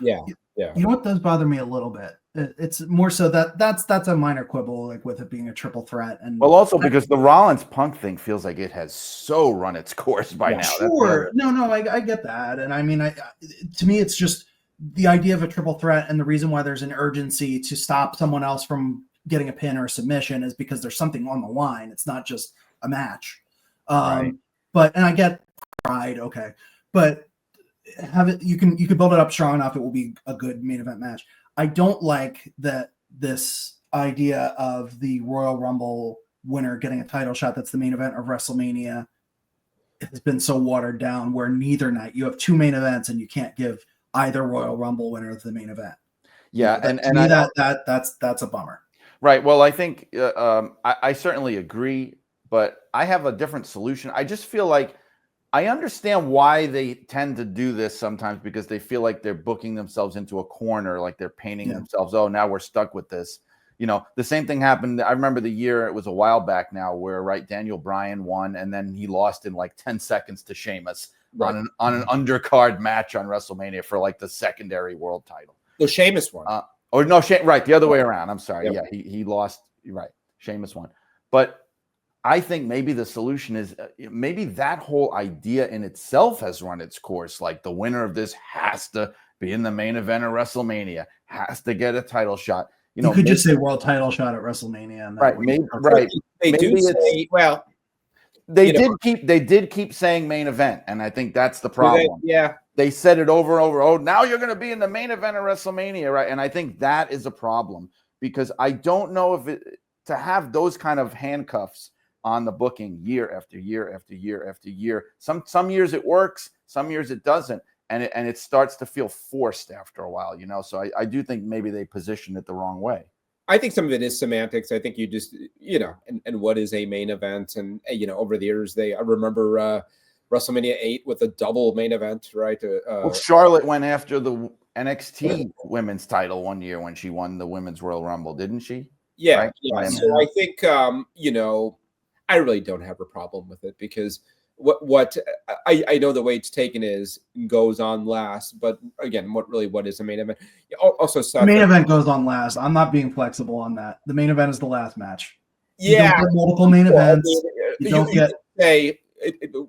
Yeah. You know what does bother me a little bit? It's more so that's a minor quibble, like with it being a triple threat, and also because the Rollins Punk thing feels like it has so run its course by now. Sure, no, I get that, and I mean, to me, it's just the idea of a triple threat, and the reason why there's an urgency to stop someone else from getting a pin or a submission is because there's something on the line. It's not just a match. Right. But I get pride, okay, but have it. You can build it up strong enough. It will be a good main event match. I don't like that this idea of the Royal Rumble winner getting a title shot that's the main event of WrestleMania has been so watered down. Where neither night you have two main events and you can't give either Royal Rumble winner the main event. Yeah, that's a bummer. Right. Well, I think I certainly agree. But I have a different solution. I just feel like I understand why they tend to do this sometimes, because they feel like they're booking themselves into a corner, like they're painting themselves, oh, now we're stuck with this. The same thing happened. I remember the year, it was a while back now, where Daniel Bryan won, and then he lost in like 10 seconds to Sheamus on an undercard match on WrestleMania for like the secondary world title. The Sheamus won. The other way around. I'm sorry. Yep. Yeah, he lost. Right. Sheamus won. But I think maybe the solution is maybe that whole idea in itself has run its course. Like the winner of this has to be in the main event of WrestleMania, has to get a title shot. You could just say world title shot at WrestleMania. And right. They do say, well, they did keep saying main event. And I think that's the problem. They said it over and over. Oh, now you're going to be in the main event of WrestleMania. Right. And I think that is a problem, because I don't know if to have those kind of handcuffs on the booking year after year after year after year. Some years it works, Some years it doesn't. And it starts to feel forced after a while, So I do think maybe they positioned it the wrong way. I think some of it is semantics. I think you just, and what is a main event? And, over the years, I remember WrestleMania 8 with a double main event, right? Well, Charlotte went after the NXT women's title one year when she won the Women's Royal Rumble, didn't she? Yeah. Right? Yeah. So I think, I really don't have a problem with it because what I know the way it's taken goes on last, but again, what is the main event? Also, the main event goes on last. I'm not being flexible on that. The main event is the last match. Yeah, you don't get multiple main events. You don't get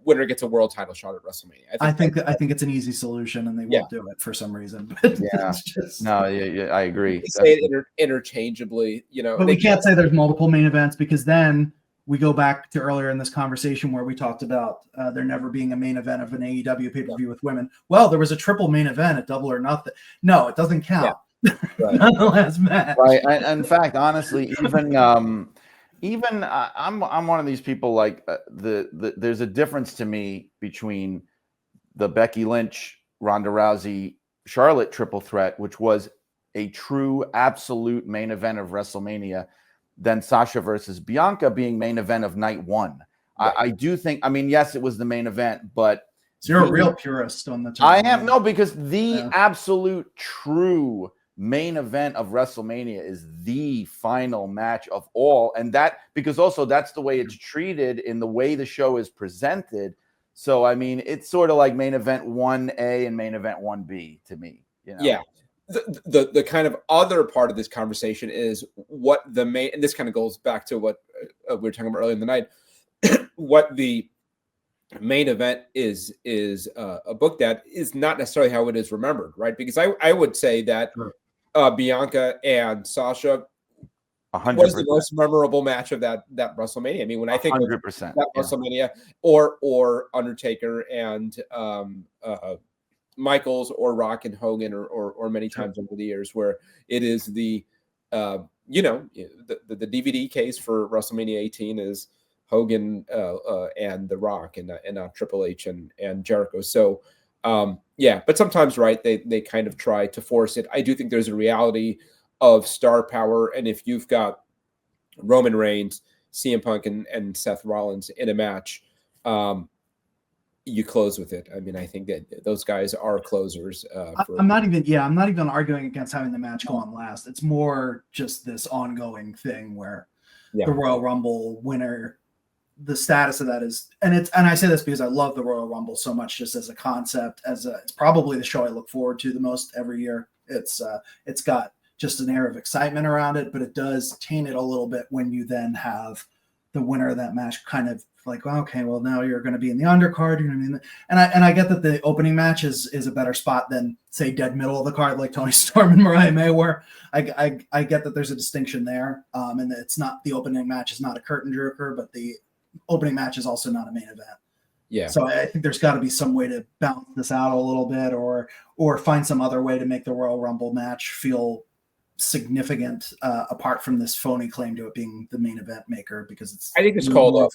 winner gets a world title shot at WrestleMania. I think it's an easy solution, and they won't do it for some reason. But I agree. Say it interchangeably, But we can't say there's multiple main events because then we go back to earlier in this conversation where we talked about there never being a main event of an AEW pay-per-view with women. Well, there was a triple main event at Double or Nothing. No, it doesn't count. Yeah. Right. Not the last match. Right. In fact, honestly, even I'm one of these people like there's a difference to me between the Becky Lynch, Ronda Rousey, Charlotte triple threat, which was a true absolute main event of WrestleMania, than Sasha versus Bianca being main event of night one. Right. I do think, yes, it was the main event, but so you're a real purist on the term. I am. No, because the absolute true main event of WrestleMania is the final match of all. And because also that's the way it's treated in the way the show is presented. So, it's sort of like main event 1A and main event 1B to me, Yeah. The kind of other part of this conversation is what the main, and this kind of goes back to what we were talking about earlier in the night, what the main event is a book that is not necessarily how it is remembered, right? Because I would say that Bianca and Sasha 100%. Was the most memorable match of that WrestleMania. When I think 100%, that WrestleMania or Undertaker and Michaels or Rock and Hogan or many times over the years where it is the DVD case for WrestleMania 18 is Hogan and The Rock and not Triple H and Jericho. So but sometimes they kind of try to force it. I do think there's a reality of star power, and if you've got Roman Reigns, CM Punk and Seth Rollins in a match, you close with it. I think that those guys are closers. I'm not even arguing against having the match go on last. It's more just this ongoing thing where the Royal Rumble winner, the status of that is, and I say this because I love the Royal Rumble so much, just as a concept, it's probably the show I look forward to the most every year. It's got just an air of excitement around it, but it does taint it a little bit when you then have the winner of that match kind of like, well, okay, well now you're going to be in the undercard, you know what I mean? And I get that the opening match is a better spot than say dead middle of the card like Tony Storm and Mariah May were. I get that there's a distinction there, and that it's not, the opening match is not a curtain jerker, but the opening match is also not a main event. Yeah. So I think there's got to be some way to balance this out a little bit, or find some other way to make the Royal Rumble match feel significant apart from this phony claim to it being the main event maker, because it's, I think it's called I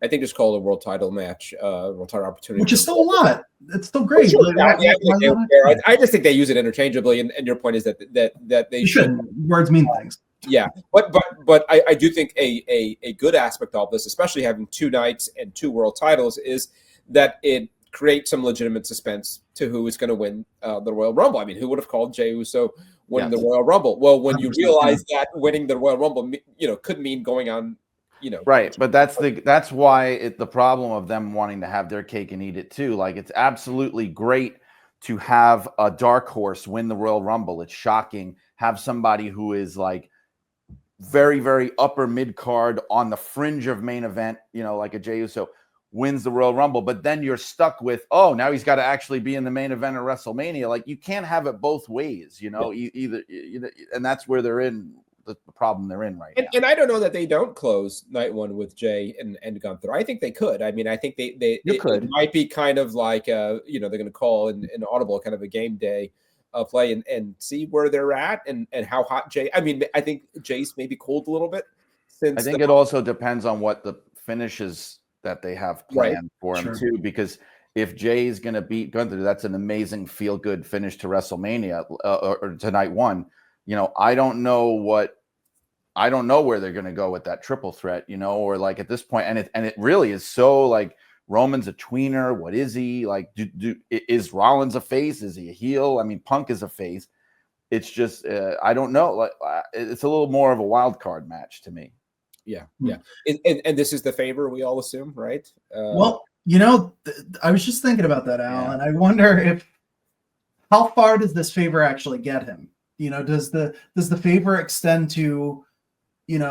think it's called a world title match, world title opportunity, which is still a lot. It's still great. I just think they use it interchangeably, and your point is that they shouldn't. Words mean things. Yeah, but I do think a good aspect of this, especially having two nights and two world titles, is that it creates some legitimate suspense to who is going to win the Royal Rumble. Who would have called Jey Uso winning the Royal Rumble? Well, when you realize that winning the Royal Rumble, could mean going on, right. But that's why the problem of them wanting to have their cake and eat it too. Like, it's absolutely great to have a dark horse win the Royal Rumble. It's shocking. Have somebody who is like very, very upper mid card on the fringe of main event, like a Jey Uso wins the Royal Rumble, but then you're stuck with, now he's got to actually be in the main event of WrestleMania. Like, you can't have it both ways, either, and that's where they're in the problem they're in right now. And I don't know that they don't close night one with Jey and Gunther. I think they could. I think it might be kind of like, they're going to call an audible kind of a game day play and see where they're at and how hot Jey. I think Jey's maybe cooled a little bit. I think it also depends on what the finishes that they have planned for him too, because if Jay is going to beat Gunther, that's an amazing feel good finish to WrestleMania or to night one. I don't know where they're going to go with that triple threat, or like at this point, and it really is so like Roman's a tweener. What is he like? Is Rollins a face? Is he a heel? I mean, Punk is a face. It's just I don't know. Like it's a little more of a wild card match to me. Yeah. And this is the favor we all assume, right? Well, I was just thinking about that, Al, and I wonder how far does this favor actually get him? Does the favor extend to, can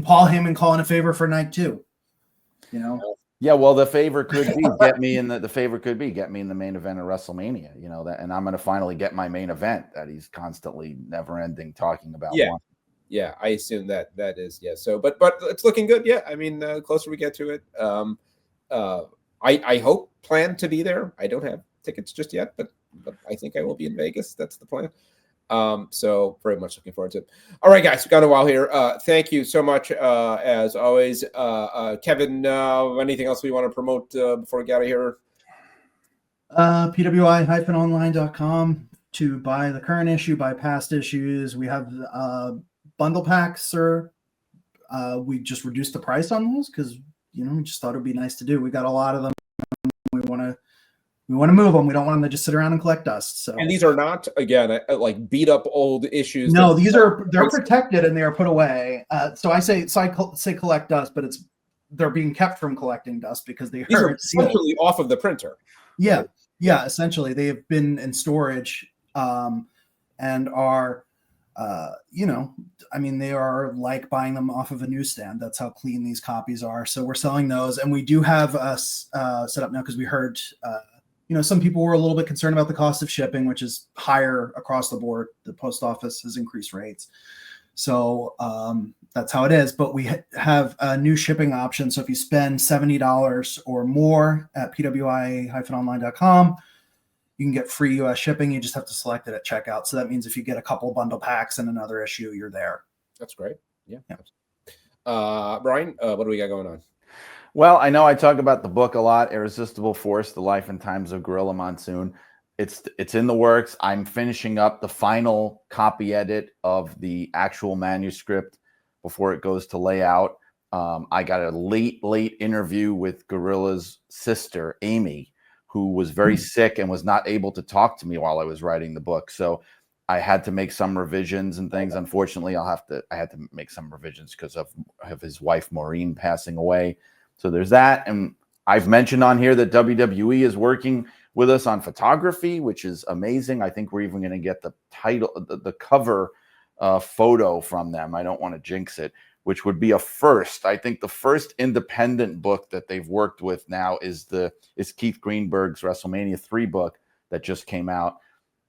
Paul Heyman call in a favor for night 2? Yeah, well, the favor could be get me in the favor could be get me in the main event of WrestleMania, that, and I'm going to finally get my main event that he's constantly never ending talking about. Yeah, I assume that is, yeah. So, but it's looking good. Yeah, I mean, the closer we get to it, I hope plan to be there. I don't have tickets just yet, but I think I will be in Vegas. That's the plan. So very much looking forward to it. All right, guys, we've got a while here. Thank you so much, as always. Kevin, anything else we want to promote before we get out of here? PWI-online.com to buy the current issue, buy past issues. We have bundle packs, sir. We just reduced the price on those because we just thought it'd be nice to do. We got a lot of them. We want to move them. We don't want them to just sit around and collect dust. So, and these are not, again, like beat up old issues. No, they're protected and they are put away. So I say collect dust, but they're being kept from collecting dust because these are essentially off of the printer. Yeah, essentially they have been in storage, and are. They are like buying them off of a newsstand. That's how clean these copies are. So we're selling those, and we do have us set up now because we heard, some people were a little bit concerned about the cost of shipping, which is higher across the board. The post office has increased rates. So that's how it is. But we have a new shipping option. So if you spend $70 or more at pwi-online.com, you can get free US shipping. You just have to select it at checkout. So that means if you get a couple bundle packs and another issue, you're there. That's great. Yeah. Brian, what do we got going on? Well, I know I talk about the book a lot, Irresistible Force, The Life and Times of Gorilla Monsoon. It's in the works. I'm finishing up the final copy edit of the actual manuscript before it goes to layout. I got a late interview with Gorilla's sister, Amy, who was very sick and was not able to talk to me while I was writing the book. So I had to make some revisions and things. Unfortunately, I had to make some revisions because of his wife, Maureen, passing away. So there's that. And I've mentioned on here that WWE is working with us on photography, which is amazing. I think we're even going to get the title, the cover photo from them. I don't want to jinx it, which would be a first. I think the first independent book that they've worked with now is Keith Greenberg's WrestleMania 3 book that just came out.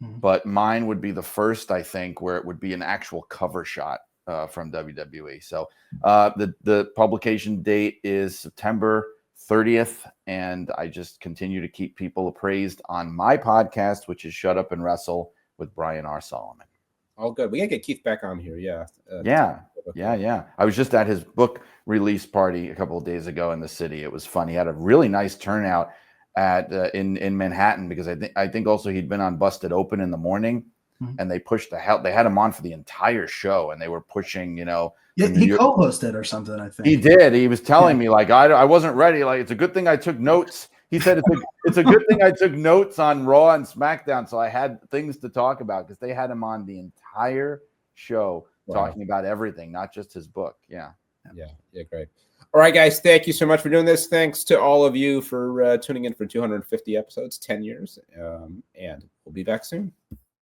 But mine would be the first, I think, where it would be an actual cover shot from WWE. So the publication date is September 30th, and I just continue to keep people appraised on my podcast, which is Shut Up and Wrestle with Brian R. Solomon. All good. We gotta get Keith back on here. Yeah. Yeah. I was just at his book release party a couple of days ago in the city. It was fun. He had a really nice turnout in Manhattan because I think also he'd been on Busted Open in the morning, and they pushed they had him on for the entire show, and they were pushing, he co-hosted or something. I think he did. He was telling me like I wasn't ready. Like it's a good thing I took notes. He said it's a good thing I took notes on Raw and SmackDown, so I had things to talk about because they had him on the entire show talking about everything, not just his book. Yeah, great. All right, guys, thank you so much for doing this. Thanks to all of you for tuning in for 250 episodes, 10 years, and we'll be back soon.